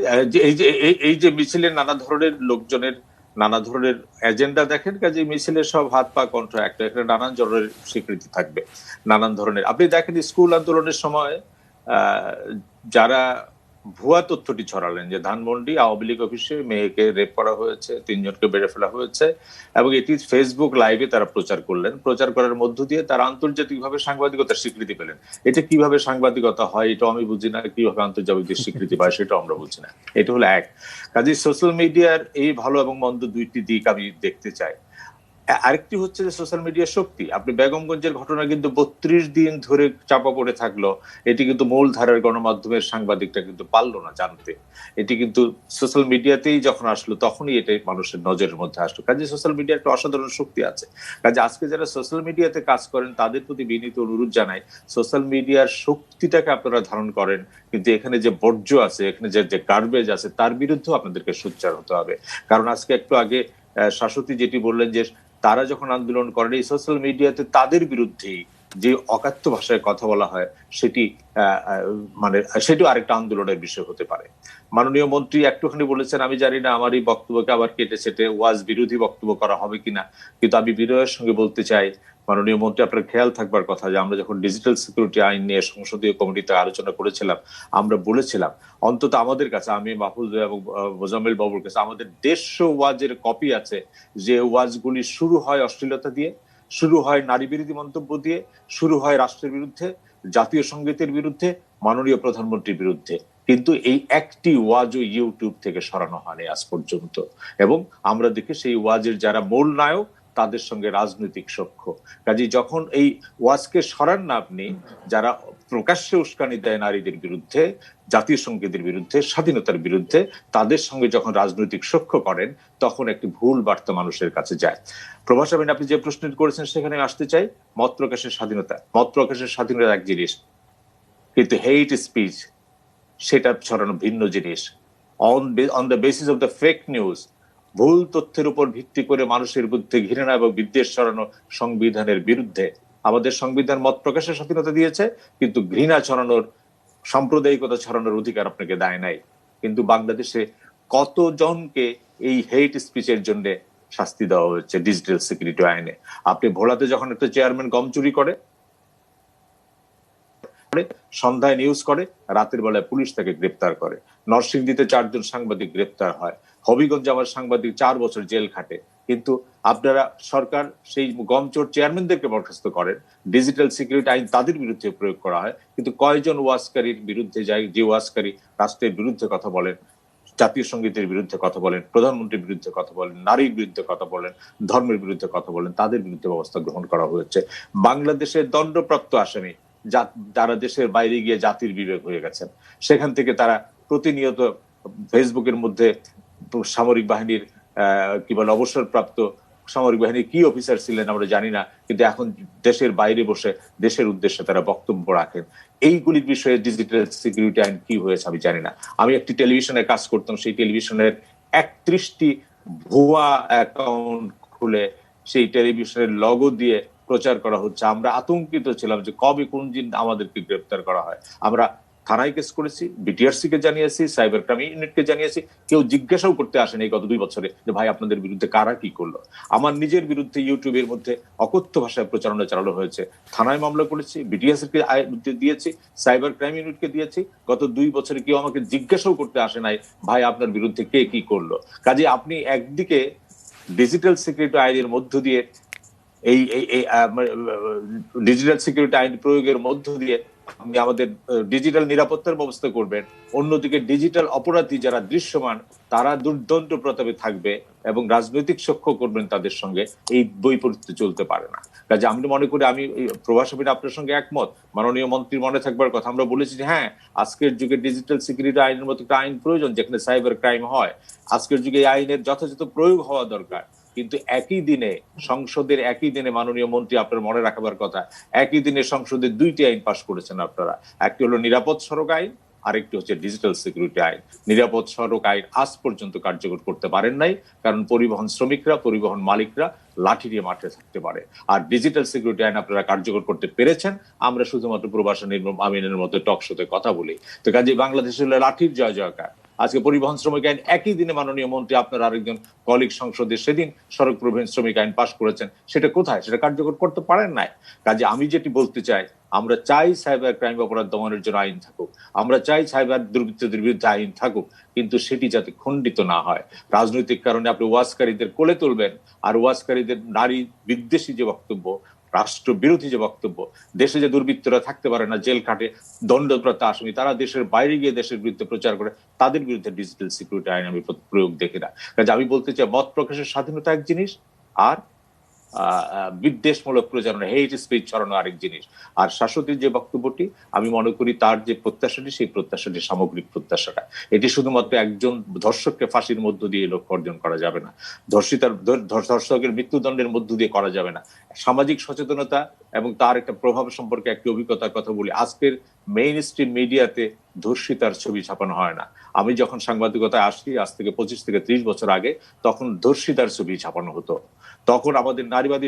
এই যে মিছিলের নানা ধরনের লোকজনের নানা ধরনের এজেন্ডা দেখেন, কাজে মিছিলের সব হাত পা কণ্ঠ একটা, এখানে নানান ধরনের স্বীকৃতি থাকবে, নানান ধরনের। আপনি দেখেন স্কুল আন্দোলনের সময় যারা ভুয়া তথ্যটি ছড়ালেন যে ধানমন্ডি আওয়ামী লীগ অফিসে মেয়েকে রেপ করা হয়েছে, 3 জনকে বেড়ে ফেলা হয়েছে, এবং এটি ফেসবুক লাইভে তারা প্রচার করলেন। প্রচার করার মধ্য দিয়ে তারা আন্তর্জাতিকভাবে সাংবাদিকতার স্বীকৃতি পেলেন। এটা কিভাবে সাংবাদিকতা হয় এটাও আমি বুঝি না, কিভাবে আন্তর্জাতিক স্বীকৃতি পায় সেটাও আমরা বুঝি না। এটা হলো এক। কাজে সোশ্যাল মিডিয়ার এই ভালো এবং মন্দ দুইটি দিক আমি দেখতে চাই। আরেকটি হচ্ছে যে সোশ্যাল মিডিয়ার শক্তি। আপনি বেগমগঞ্জের ঘটনা কিন্তু 32 দিন ধরে চাপা পড়ে থাকলো, এটি কিন্তু মূল ধারার গণমাধ্যমের সাংবাদিকটা কিন্তু পারলো না জানতে। এটি কিন্তু সোশ্যাল মিডিয়াতেই যখন আসলো তখনই এটাই মানুষের নজরের মধ্যে আসলো। কাজে সোশ্যাল মিডিয়ার একটা অসাধারণ শক্তি আছে। কাজে আজকে যারা সোশ্যাল মিডিয়াতে কাজ করেন তাদের প্রতি বিনীত অনুরোধ জানাই, সোশ্যাল মিডিয়ার শক্তিটাকে আপনারা ধারণ করেন, কিন্তু এখানে যে বর্জ্য আছে, এখানে যে গার্বেজ আছে, তার বিরুদ্ধেও আপনাদেরকে সোচ্চার হতে হবে। কারণ আজকে একটু আগে শাশ্বতী যেটি বললেন যে তারা যখন আন্দোলন করেন এই সোশ্যাল মিডিয়াতে তাদের বিরুদ্ধেই যে অকাথ্য ভাষায় কথা বলা হয় সেটি মানে সেটিও আরেকটা আন্দোলনের বিষয় হতে পারে। মাননীয় মন্ত্রী একটুখানি বলেছেন, আমি জানি না আমার এই বক্তব্যকে আবার কেটে সেটে ওয়াজ বিরোধী বক্তব্য করা হবে কিনা, কিন্তু আমি বিনয়ের সঙ্গে বলতে চাই মাননীয় মন্ত্রী, আপনার খেয়াল থাকবার কথা যে আমরা যখন ডিজিটাল সিকিউরিটি আইন নিয়ে সংসদীয় কমিটিতে আলোচনা করেছিলাম, আমরা বলেছিলাম অন্তত আমাদের কাছে, আমি মাহফুজ এবং মোজাম্মেল বাবুর কাছে আমাদের 150 ওয়াজের কপি আছে, যে ওয়াজগুলি শুরু হয় অশ্লীলতা দিয়ে, শুরু হয় নারী বিরোধী মন্তব্য দিয়ে, শুরু হয় রাষ্ট্রের বিরুদ্ধে, জাতীয় সংগীতের বিরুদ্ধে, মাননীয় প্রধানমন্ত্রীর বিরুদ্ধে, কিন্তু এই একটি ওয়াজও ইউটিউব থেকে সরানো হয়নি আজ পর্যন্ত। এবং আমরা দেখি সেই ওয়াজের যারা মূল নায়ক তাদের সঙ্গে রাজনৈতিক সখ্য। কাজে যখন এই ওয়াজকে সরান না আপনি, যারা প্রকাশ্যে উস্কানি দেয় নারীদের বিরুদ্ধে, জাতীয় সংগীতের বিরুদ্ধে, স্বাধীনতার বিরুদ্ধে, তাদের সঙ্গে যখন রাজনৈতিক সখ্য করেন, তখন একটি ভুল বার্তা মানুষের কাছে যায়। প্রভাস আমিন, আপনি যে প্রশ্নটি করেছেন সেখানে আসতে চাই। মত প্রকাশের স্বাধীনতা, মত প্রকাশের স্বাধীনতা এক জিনিস, কিন্তু হেইট স্পিচ সেটা ছড়ানো ভিন্ন জিনিস। On the basis of the fake news, ভুল তথ্যের উপর ভিত্তি করে মানুষের বিরুদ্ধে ঘৃণা এবং বিদ্বেষ ছড়ানো সংবিধানের বিরুদ্ধে। আমাদের সংবিধান মত প্রকাশের স্বাধীনতা দিয়েছে, কিন্তু ঘৃণা ছড়ানোর, সাম্প্রদায়িকতা ছড়ানোর অধিকার আপনাকে দেয় নাই। কিন্তু বাংলাদেশে কতজনকে এই হেইট স্পিচের জন্য শাস্তি দেওয়া হচ্ছে ডিজিটাল সিকিউরিটি আইনে। আপনি ভোলাতে যখন একটা চেয়ারম্যান গম চুরি করে, সন্ধ্যায় নিউজ করে, রাতের বেলায় পুলিশ তাকে গ্রেপ্তার করে। নরসিংদীতে 4 জন সাংবাদিক গ্রেপ্তার হয়। হবিগঞ্জে আমার সাংবাদিক 4 বছর জেল খাটে। কিন্তু আপনারা, সরকার সেই গমচোর চেয়ারম্যানদেরকে বরখাস্ত করেন, ডিজিটাল সিকিউরিটি আইন তাদের বিরুদ্ধে প্রয়োগ করা হয়, কিন্তু কয়জন ওয়াজকারীর বিরুদ্ধে যায়, যে ওয়াজকারী রাষ্ট্রের বিরুদ্ধে কথা বলেন, জাতীয় সংগীতের বিরুদ্ধে কথা বলেন, প্রধানমন্ত্রীর বিরুদ্ধে কথা বলেন, নারীর বিরুদ্ধে কথা বলেন, ধর্মের বিরুদ্ধে কথা বলেন, তাদের বিরুদ্ধে ব্যবস্থা গ্রহণ করা হয়েছে। বাংলাদেশের দণ্ডপ্রাপ্ত আসামি যারা দেশের বাইরে গিয়ে জাতির বিবেক হয়ে গেছেন, সেখান থেকে তারা প্রতিনিয়ত ফেসবুকের মধ্যে সামরিক বাহিনীর কি বলে অবসরপ্রাপ্ত সামরিক বাহিনীর কি অফিসার ছিলেন আমরা জানি না, কিন্তু এখন দেশের বাইরে বসে দেশের উদ্দেশ্যে তারা বক্তব্য রাখেন। এইগুলির বিষয়ে ডিজিটাল সিকিউরিটি আইন কি হয়েছে আমি জানি না। আমি একটি টেলিভিশনে কাজ করতাম, সেই টেলিভিশনের 31টি ভুয়া অ্যাকাউন্ট খুলে সেই টেলিভিশনের লগো দিয়ে প্রচার করা হচ্ছে। আমরা আতঙ্কিত ছিলাম যে কবে কোন দিন আমাদেরকে গ্রেপ্তার করা হয়। আমরা থানায় কেস করেছি, বিটিআরসি কে জানিয়েছি, সাইবার ক্রাইম ইউনিটকে জানিয়েছি, কেউ জিজ্ঞাসাও করতে আসেনি এই গত 2 বছরে যে ভাই আপনাদের বিরুদ্ধে কারা কি করলো। আমার নিজের বিরুদ্ধে ইউটিউবের মধ্যে অকথ্য ভাষায় প্রচারণা চালানো হয়েছে, থানায় মামলা করেছি, বিটিআরসি কে দিয়েছি, সাইবার ক্রাইম ইউনিটকে দিয়েছি। গত 2 বছরে কেউ আমাকে জিজ্ঞাসাও করতে আসে নাই ভাই আপনার বিরুদ্ধে কে কি করলো। কাজে আপনি একদিকে ডিজিটাল সিকিউরিটি আইনের মধ্য দিয়ে এই ডিজিটাল সিকিউরিটি আইন প্রয়োগের মধ্য দিয়ে আপনি আমাদের ডিজিটাল নিরাপত্তার ব্যবস্থা করবেন, অন্যদিকে ডিজিটাল অপরাধী যারা দৃশ্যমান তারা দুর্দণ্ড প্রতাপে থাকবে এবং রাজনৈতিক সখ্য করবেন তাদের সঙ্গে। এই বৈপরীত্য চলতে পারে না। কাজে আমি মনে করি, আমি প্রভাস আমিন আপনার সঙ্গে একমত। মাননীয় মন্ত্রীর মনে থাকবার কথা, আমরা বলেছি যে হ্যাঁ, আজকের যুগে ডিজিটাল সিকিউরিটি আইনের মতো একটা আইন প্রয়োজন যেখানে সাইবার ক্রাইম হয়। আজকের যুগে এই আইনের যথাযথ প্রয়োগ হওয়া দরকার। কিন্তু একই দিনে সংসদের, একই দিনে মাননীয় মন্ত্রী আপনার মনে রাখবার কথা, একই দিনে সংসদে 2টি আইন পাশ করেছেন আপনারা। একটি হলো নিরাপদ সড়ক আইন, আরেকটি হচ্ছে ডিজিটাল সিকিউরিটি আইন। নিরাপদ সড়ক আইন আজ পর্যন্ত কার্যকর করতে পারেন নাই, কারণ পরিবহন শ্রমিকরা, পরিবহন মালিকরা লাঠি দিয়ে মাঠে থাকতে পারে। আর ডিজিটাল সিকিউরিটি আইন আপনারা কার্যকর করতে পেরেছেন। আমরা শুধুমাত্র প্রভাস আমিনের মতো টক শোতে কথা বলি। তো কাজে বাংলাদেশ হলো লাঠির জয় জয়কার। আজকে পরিবহন শ্রমিক আইন একই দিনে মাননীয় মন্ত্রী আপনার আরেকজন কলিগ সংসদে সেদিন সড়ক পরিবহন শ্রমিক আইন পাশ করেছেন, সেটা কোথায়? সেটা কার্যকর করতে পারেন নাই। কাজে আমি যেটি বলতে চাই, আমরা চাই সাইবার ক্রাইম অপরাধ দমনের জন্য আইন থাকুক, আমরা চাই সাইবার দুর্বৃত্তদের বিরুদ্ধে আইন থাকুক, কিন্তু সেটি যাতে খণ্ডিত না হয়। রাজনৈতিক কারণে আপনি ওয়াজকারীদের কোলে তুলবেন, আর ওয়াজকারীদের নারী বিদ্বেষী যে বক্তব্য, রাষ্ট্র বিরোধী যে বক্তব্য, দেশে যে দুর্বৃত্তরা থাকতে পারে না, জেল খাটে, দণ্ডপ্রাপ্ত আসামি, তারা দেশের বাইরে গিয়ে দেশের বিরুদ্ধে প্রচার করে, তাদের বিরুদ্ধে ডিজিটাল সিকিউরিটি আইন আমি প্রয়োগ দেখি না। কাজে আমি বলতে চাই, মত প্রকাশের স্বাধীনতা এক জিনিস, আর বিদ্বেষমূলক প্রচারণা, হেইট স্পিচ ছড়ানো আরেক জিনিস। আর শাশ্বতীর যে বক্তব্যটি, আমি মনে করি তার যে প্রত্যাশাটি, সেই প্রত্যাশাটি সামগ্রিক প্রত্যাশাটা। এটি শুধুমাত্র একজন ধর্ষককে ফাঁসির মধ্য দিয়ে লক্ষ্য অর্জন করা যাবে না, ধর্ষকের মৃত্যুদণ্ডের মধ্য দিয়ে করা যাবে না। সামাজিক সচেতনতা এবং তার একটা প্রভাব সম্পর্কে একটি অভিজ্ঞতার কথা বলি। আজকের মেইন স্ট্রিম মিডিয়াতে ধর্ষিতার ছবি ছাপানো হয় না। আমি যখন সাংবাদিকতায় আসি আজ থেকে 25 থেকে 30 বছর আগে, তখন ধর্ষিতার ছবি ছাপানো হতো। তখন আমাদের নারীবাদী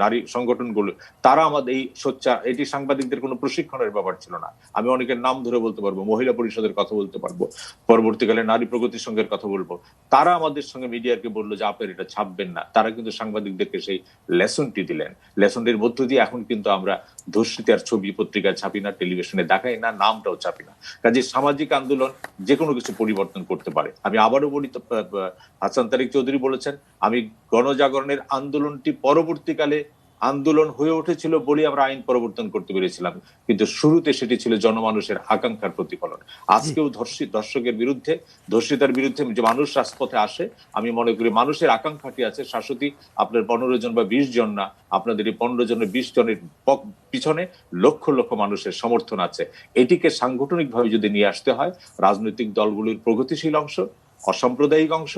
নারী সংগঠনগুলো তারা আমাদের এই সোচ্চার, এটি সাংবাদিকদের কোনো প্রশিক্ষণের ব্যাপার ছিল না। আমি অনেকের নাম ধরে বলতে পারবো, মহিলা পরিষদের কথা বলতে পারবো, পরবর্তীকালে নারী প্রগতি সংঘের কথা বলবো। তারা আমাদের সঙ্গে মিডিয়াকে বললো যে আপনার এটা ছাপবেন না। তারা কিন্তু সাংবাদিকদেরকে সেই লেসনটি দিলেন। লেসনটির মধ্য দিয়ে এখন কিন্তু আমরা ধর্ষিতার ছবি পত্রিকায় ছাপি না, টেলিভিশনে দেখাই না, নামটাও ছাপি না। কাজে সামাজিক আন্দোলন যে কোনো কিছু পরিবর্তন করতে পারে। আমি আবারও বলি, হাসান তারিক চৌধুরী বলেছেন, আমি গণজাগরণের আন্দোলনটি পরবর্তীকালে আন্দোলন হয়ে উঠেছিল বলে আমরা আইন পরিবর্তন করতে পেরেছিলাম, কিন্তু শুরুতে সেটি ছিল জনমানুষের আকাঙ্ক্ষার প্রতিফলন। আজকেও ধর্ষকের বিরুদ্ধে, ধর্ষিতার বিরুদ্ধে যে মানুষ রাজপথে আসে, আমি মনে করি মানুষের আকাঙ্ক্ষাটি আছে। শাশ্বতী, আপনার 15 জন বা 20 জন না, আপনাদের এই 15 জনের 20 জনের পিছনে লক্ষ লক্ষ মানুষের সমর্থন আছে। এটিকে সাংগঠনিক ভাবে যদি নিয়ে আসতে হয়, রাজনৈতিক দলগুলির প্রগতিশীল অংশ, অসাম্প্রদায়িক অংশ,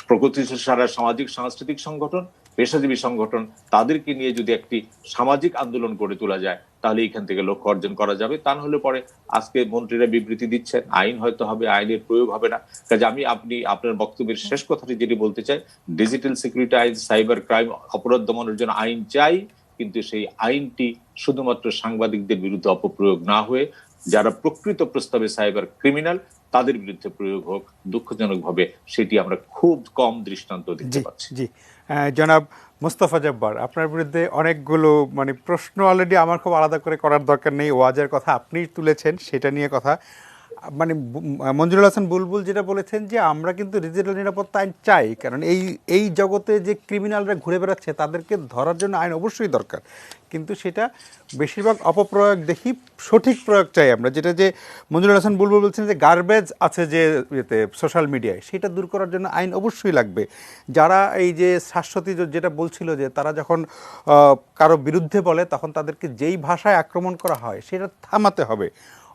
প্রগতিশীল সারা সামাজিক সাংস্কৃতিক সংগঠন, পেশাজীবী সংগঠন, তাদেরকে নিয়ে যদি একটি সামাজিক আন্দোলন গড়ে তোলা যায়, তাহলে এখান থেকে লক্ষ্য অর্জন করা যাবে। তা না হলে পরে আজকে মন্ত্রীরা বিবৃতি দিচ্ছেন, আইন হয়তো হবে, আইনের প্রয়োগ হবে না। কাজে আমি আপনার বক্তব্যের শেষ কথাটি যেটি বলতে চাই, ডিজিটাল সিকিউরিটি আইন, সাইবার ক্রাইম, অপরাধ দমনের জন্য আইন চাই, কিন্তু সেই আইনটি শুধুমাত্র সাংবাদিকদের বিরুদ্ধে অপপ্রয়োগ না হয়ে যারা প্রকৃত প্রস্তাবে সাইবার ক্রিমিনাল তাদের বিরুদ্ধে প্রয়োগ হোক। দুঃখজনকভাবে সেটি আমরা খুব কম দৃষ্টান্ত দেখতে পাচ্ছি। জি, জনাব মোস্তফা জব্বার, আপনার বিরুদ্ধে অনেকগুলো প্রশ্ন অলরেডি আমার খুব আলাদা করে করার দরকার নেই। ওয়াজের কথা আপনি তুলেছেন, সেটা নিয়ে কথা মঞ্জুরুল হাসান বুলবুল যেটা বলেছেন যে আমরা কিন্তু ডিজিটাল নিরাপত্তা আইন চাই, কারণ এই জগতে যে ক্রিমিনালরা ঘুরে বেড়াচ্ছে তাদেরকে ধরার জন্য আইন অবশ্যই দরকার, কিন্তু সেটা বেশিরভাগ অপপ্রয়োগ দেখি, সঠিক প্রয়োগ চাই আমরা। যেটা যে মঞ্জুরুল হাসান বুলবুল বলছেন যে গার্বেজ আছে যে সোশ্যাল মিডিয়ায়, সেটা দূর করার জন্য আইন অবশ্যই লাগবে। যারা এই যে শাশ্বতী যেটা বলছিল যে তারা যখন কারো বিরুদ্ধে বলে তখন তাদেরকে যেই ভাষায় আক্রমণ করা হয় সেটা থামাতে হবে।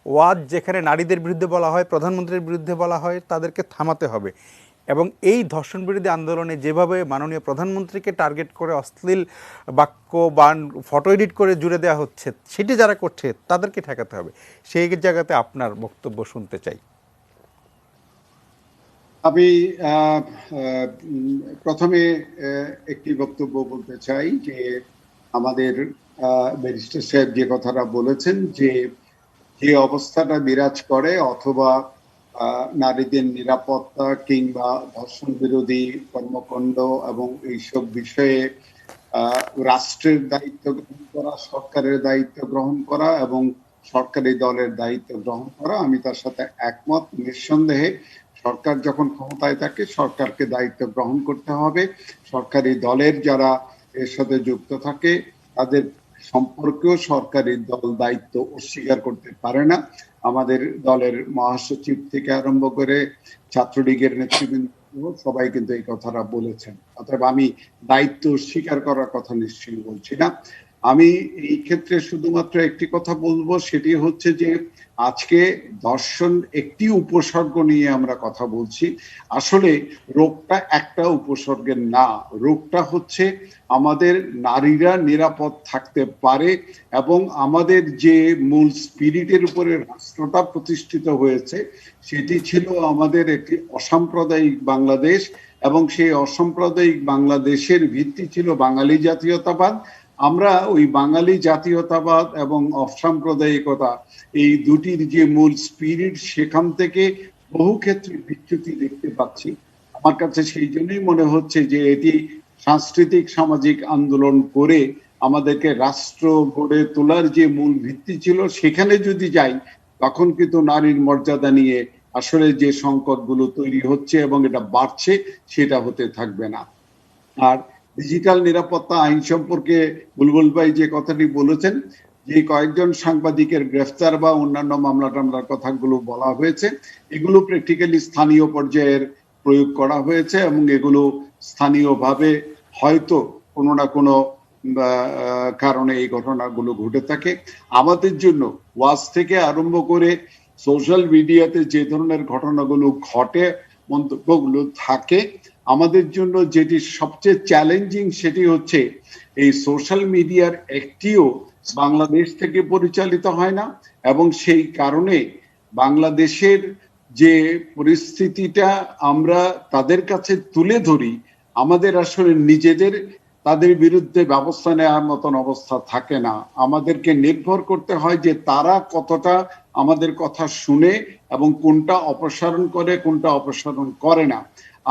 ওয়াজ যেখানে নারীদের বিরুদ্ধে বলা হয়, প্রধানমন্ত্রীর বিরুদ্ধে বলা হয়, তাদেরকে থামাতে হবে। এবং এই ধর্ষণ বিরোধী আন্দোলনে যেভাবে মাননীয় প্রধানমন্ত্রীকে টার্গেট করে অশ্লীল বাক্য বা ফটো এডিট করে জুড়ে দেওয়া হচ্ছে, সেটি যারা করছে তাদেরকে ঠেকাতে হবে। সেই জায়গাতে আপনার বক্তব্য শুনতে চাই। আমি প্রথমে একটি বক্তব্য বলতে চাই যে আমাদের ব্যারিস্টার সাহেব যে কথাটা বলেছেন, যে অবস্থাটা বিরাজ করে অথবা নারীদের নিরাপত্তা কিংবা ধর্ষণ বিরোধী কর্মকাণ্ড এবং এইসব বিষয়ে রাষ্ট্রের দায়িত্ব গ্রহণ করা, সরকারের দায়িত্ব গ্রহণ করা এবং সরকারি দলের দায়িত্ব গ্রহণ করা, আমি তার সাথে একমত। নিঃসন্দেহে সরকার যখন ক্ষমতায় থাকে সরকারকে দায়িত্ব গ্রহণ করতে হবে। সরকারি দলের যারা এর সাথে যুক্ত থাকে তাদের সম্পর্কেও সরকারি দল দায়িত্ব অস্বীকার করতে পারে না। আমাদের দলের মহাসচিব থেকে আরম্ভ করে ছাত্রলীগের নেতৃবৃন্দ সবাই কিন্তু এই কথাটা বলেছেন। অতএব আমি দায়িত্ব স্বীকার করার কথা নিশ্চয়ই বলছি না। আমি এই ক্ষেত্রে শুধুমাত্র একটি কথা বলবো, সেটি হচ্ছে যে আজকে ধর্ষণ একটি উপসর্গ নিয়ে আমরা কথা বলছি। আসলে রোগটা একটা উপসর্গের না, রোগটা হচ্ছে আমাদের নারীরা নিরাপদ থাকতে পারে এবং আমাদের যে মূল স্পিরিটের উপরে রাষ্ট্রটা প্রতিষ্ঠিত হয়েছে সেটি ছিল আমাদের একটি অসাম্প্রদায়িক বাংলাদেশ, এবং সেই অসাম্প্রদায়িক বাংলাদেশের ভিত্তি ছিল বাঙালি জাতীয়তাবাদ। আমরা ওই বাঙালি জাতীয়তাবাদ এবং অসাম্প্রদায়িকতা, এই দুটির যে মূল স্পিরিট, সেখান থেকে বহু ক্ষেত্রে বিচ্যুতি দেখতে পাচ্ছি। আমার কাছে সেই জন্যই মনে হচ্ছে যে এটি সাংস্কৃতিক সামাজিক আন্দোলন করে আমাদেরকে রাষ্ট্র গড়ে তোলার যে মূল ভিত্তি ছিল সেখানে যদি যাই, তখন কিন্তু নারীর মর্যাদা নিয়ে আসলে যে সংকটগুলো তৈরি হচ্ছে এবং এটা বাড়ছে, সেটা হতে থাকবে না। আর ডিজিটাল নিরাপত্তা আইন সম্পর্কে বুলবুল ভাই যে কথাটি বলেছেন, যে কয়েকজন সাংবাদিকের গ্রেফতার বা অন্যান্য মামলা টামলার কথাগুলো বলা হয়েছে, এগুলো প্র্যাকটিক্যালি স্থানীয় পর্যায়ের প্রয়োগ করা হয়েছে এবং এগুলো স্থানীয়ভাবে হয়তো কোনো না কোনো কারণে এই ঘটনাগুলো ঘটে থাকে। আমাদের জন্য ওয়াজ থেকে আরম্ভ করে সোশ্যাল মিডিয়াতে যে ধরনের ঘটনাগুলো ঘটে, মন্তব্যগুলো থাকে, আমাদের জন্য যেটি সবচেয়ে চ্যালেঞ্জিং সেটি হচ্ছে এই সোশ্যাল মিডিয়ার একটিও বাংলাদেশ থেকে পরিচালিত হয় না, এবং সেই কারণে বাংলাদেশের যে পরিস্থিতিটা আমরা তাদের কাছে তুলে ধরি, আমাদের আসলে নিজেদের তাদের বিরুদ্ধে ব্যবস্থা নেওয়ার মতন অবস্থা থাকে না। আমাদেরকে নির্ভর করতে হয় যে তারা কতটা আমাদের কথা শুনে এবং কোনটা অপসারণ করে, কোনটা অপসারণ করে না।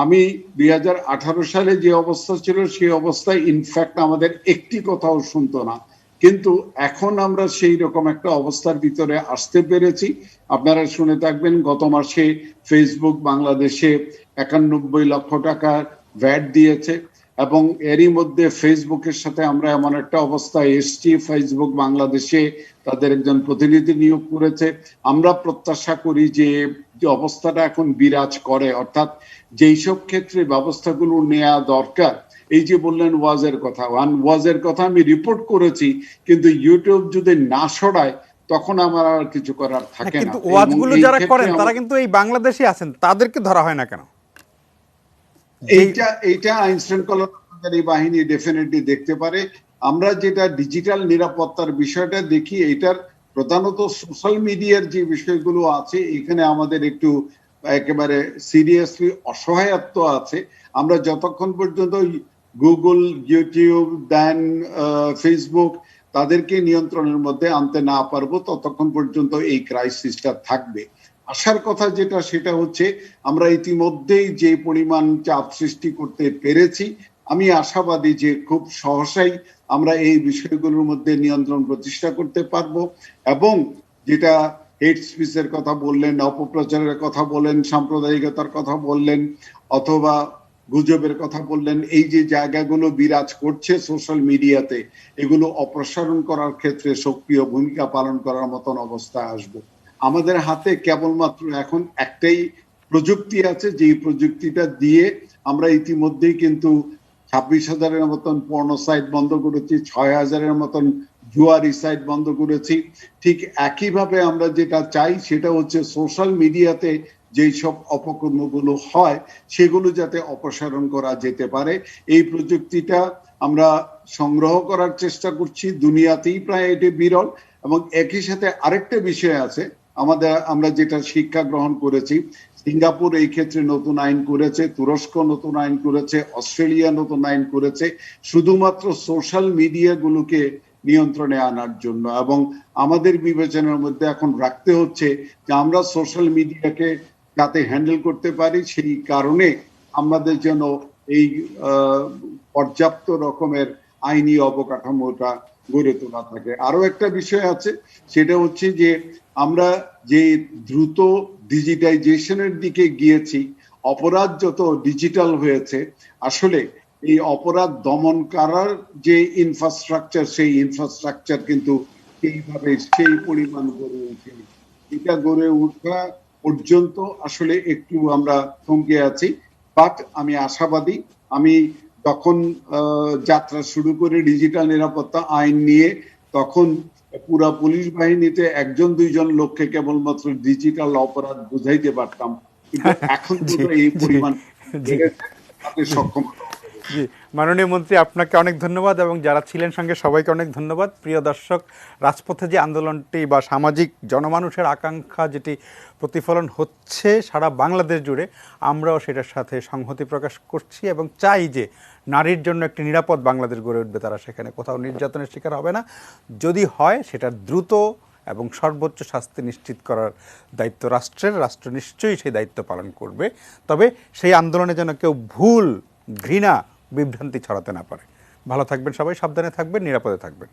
আমি 2018 সালে যে অবস্থা ছিল সেই অবস্থায় ইনফ্যাক্ট আমাদের একটি কথাও শুনতো না, কিন্তু এখন আমরা সেই রকম একটা অবস্থার ভিতরে আসতে পেরেছি। আপনারা শুনে থাকবেন গত মাসে ফেসবুক বাংলাদেশে 91 লক্ষ টাকা ভ্যাট দিয়েছে, এবং এরই মধ্যে ফেসবুকের সাথে আমরা এমন একটা অবস্থায় এসছি, ফেসবুক বাংলাদেশে তাদের একজন প্রতিনিধি নিয়োগ করেছে। আমরা প্রত্যাশা করি যে অবস্থাটা এখন বিরাজ করে, অর্থাৎ যেই সব ক্ষেত্রে ব্যবস্থাগুলো নেওয়া দরকার, এই যে বললেন ওয়াজের কথা, ওয়াজের কথা আমি রিপোর্ট করেছি, কিন্তু ইউটিউব যদি না সরায় তখন আমার আর কিছু করার থাকে না। কিন্তু ওয়াজগুলো যারা করেন তারা কিন্তু এই বাংলাদেশে আছেন, তাদেরকে ধরা হয় না কেন? এইটা আইন শৃঙ্খলা বাহিনী ডেফিনেটলি দেখতে পারে। আমরা যেটা ডিজিটাল নিরাপত্তার বিষয়টা দেখি, এটার প্রধানত সোশ্যাল মিডিয়ার যে বিষয়গুলো আছে এখানে আমাদের একটু একেবারে সিরিয়াসলি অসহায়ত্ব আছে। আমরা যতক্ষণ পর্যন্ত গুগল, ইউটিউব, দেন ফেসবুক তাদেরকে নিয়ন্ত্রণের মধ্যে আনতে না পারবো, ততক্ষণ পর্যন্ত এই ক্রাইসিসটা থাকবে। আসার কথা যেটা, সেটা হচ্ছে আমরা ইতিমধ্যেই যে পরিমাণ চাপ সৃষ্টি করতে পেরেছি, আমি আশাবাদী যে খুব সহসাই আমরা এই বিষয়গুলোর মধ্যে নিয়ন্ত্রণ প্রতিষ্ঠা করতে পারবো। এবং যেটা হেট স্পিচের কথা বললেন, অপপ্রচারের কথা বলেন, সাম্প্রদায়িকতার কথা বললেন, অথবা গুজবের কথা বললেন, এই যে জায়গাগুলো বিরাজ করছে সোশ্যাল মিডিয়াতে, এগুলো অপসারণ করার ক্ষেত্রে সক্রিয় ভূমিকা পালন করার মতন অবস্থা আসবে। আমাদের হাতে কেবলমাত্র এখন একটাই প্রযুক্তি আছে, যে প্রযুক্তিটা দিয়ে আমরা ইতিমধ্যেই কিন্তু 26,000-এর মতন পর্নো সাইট বন্ধ করেছি, 6,000-এর মতন জুয়ারি সাইট বন্ধ করেছি। ঠিক একইভাবে আমরা যেটা চাই সেটা হচ্ছে সোশ্যাল মিডিয়াতে যেই সব অপকর্মগুলো হয় সেগুলো যাতে অপসারণ করা যেতে পারে। এই প্রযুক্তিটা আমরা সংগ্রহ করার চেষ্টা করছি, দুনিয়াতেই প্রায় এটি বিরল। এবং একই সাথে আরেকটা বিষয় আছে, আমরা যেটা শিক্ষা গ্রহণ করেছি, সিঙ্গাপুর এই ক্ষেত্রে নতুন আইন করেছে, তুরস্ক নতুন আইন করেছে, অস্ট্রেলিয়া নতুন আইন করেছে, শুধুমাত্র সোশ্যাল মিডিয়া গুলোকে নিয়ন্ত্রণে আনার জন্য। এবং আমাদের বিবেচনার মধ্যে এখন রাখতে হচ্ছে যে আমরা সোশ্যাল মিডিয়াকে যাতে হ্যান্ডেল করতে পারি, সেই কারণে আমাদের যেন এই পর্যাপ্ত রকমের আইনি অবকাঠামোটা গড়ে তোলা থাকে। আরো একটা বিষয় আছে, সেটা হচ্ছে যে আমরা যে দ্রুত ডিজিটাইজেশনের দিকে গিয়েছি, অপরাধ যত ডিজিটাল হয়েছে, আসলে এই অপরাধ দমন করার যে ইনফ্রাস্ট্রাকচার, সেই ইনফ্রাস্ট্রাকচার কিন্তু সেইভাবে সেই পরিমাণ গড়ে ওঠেনি। এটা গড়ে ওঠা পর্যন্ত আসলে একটু আমরা থমকে আছি, বাট আমি আশাবাদী। আমি যখন যাত্রা শুরু করে ডিজিটাল নিরাপত্তা আইন নিয়ে, তখন পুরা পুলিশ বাহিনীতে 1-2 লোককে কেবলমাত্র ডিজিটাল অপরাধ বুঝাইতে পারতাম, কিন্তু এখন তো এই পরিমাণ বেড়েছে, সক্ষমতা। জি, মাননীয় মন্ত্রী, আপনাকে অনেক ধন্যবাদ এবং যারা ছিলেন সঙ্গে সবাইকে অনেক ধন্যবাদ। প্রিয় দর্শক, রাজপথে যে আন্দোলনটি বা সামাজিক জনমানুষের আকাঙ্ক্ষা যেটি প্রতিফলন হচ্ছে সারা বাংলাদেশ জুড়ে, আমরাও সেটার সাথে সংহতি প্রকাশ করছি এবং চাই যে নারীর জন্য একটি নিরাপদ বাংলাদেশ গড়ে উঠবে, তারা সেখানে কোথাও নির্যাতনের শিকার হবে না। যদি হয় সেটা দ্রুত এবং সর্বোচ্চ শাস্তি নিশ্চিত করার দায়িত্ব রাষ্ট্রের, রাষ্ট্র নিশ্চয়ই সেই দায়িত্ব পালন করবে। তবে সেই আন্দোলনে যেন কেউ ভুল, ঘৃণা, বিভ্রান্তি ছড়াতে না পারে। ভালো থাকবেন সবাই, সাবধানে থাকবেন, নিরাপদে থাকবেন।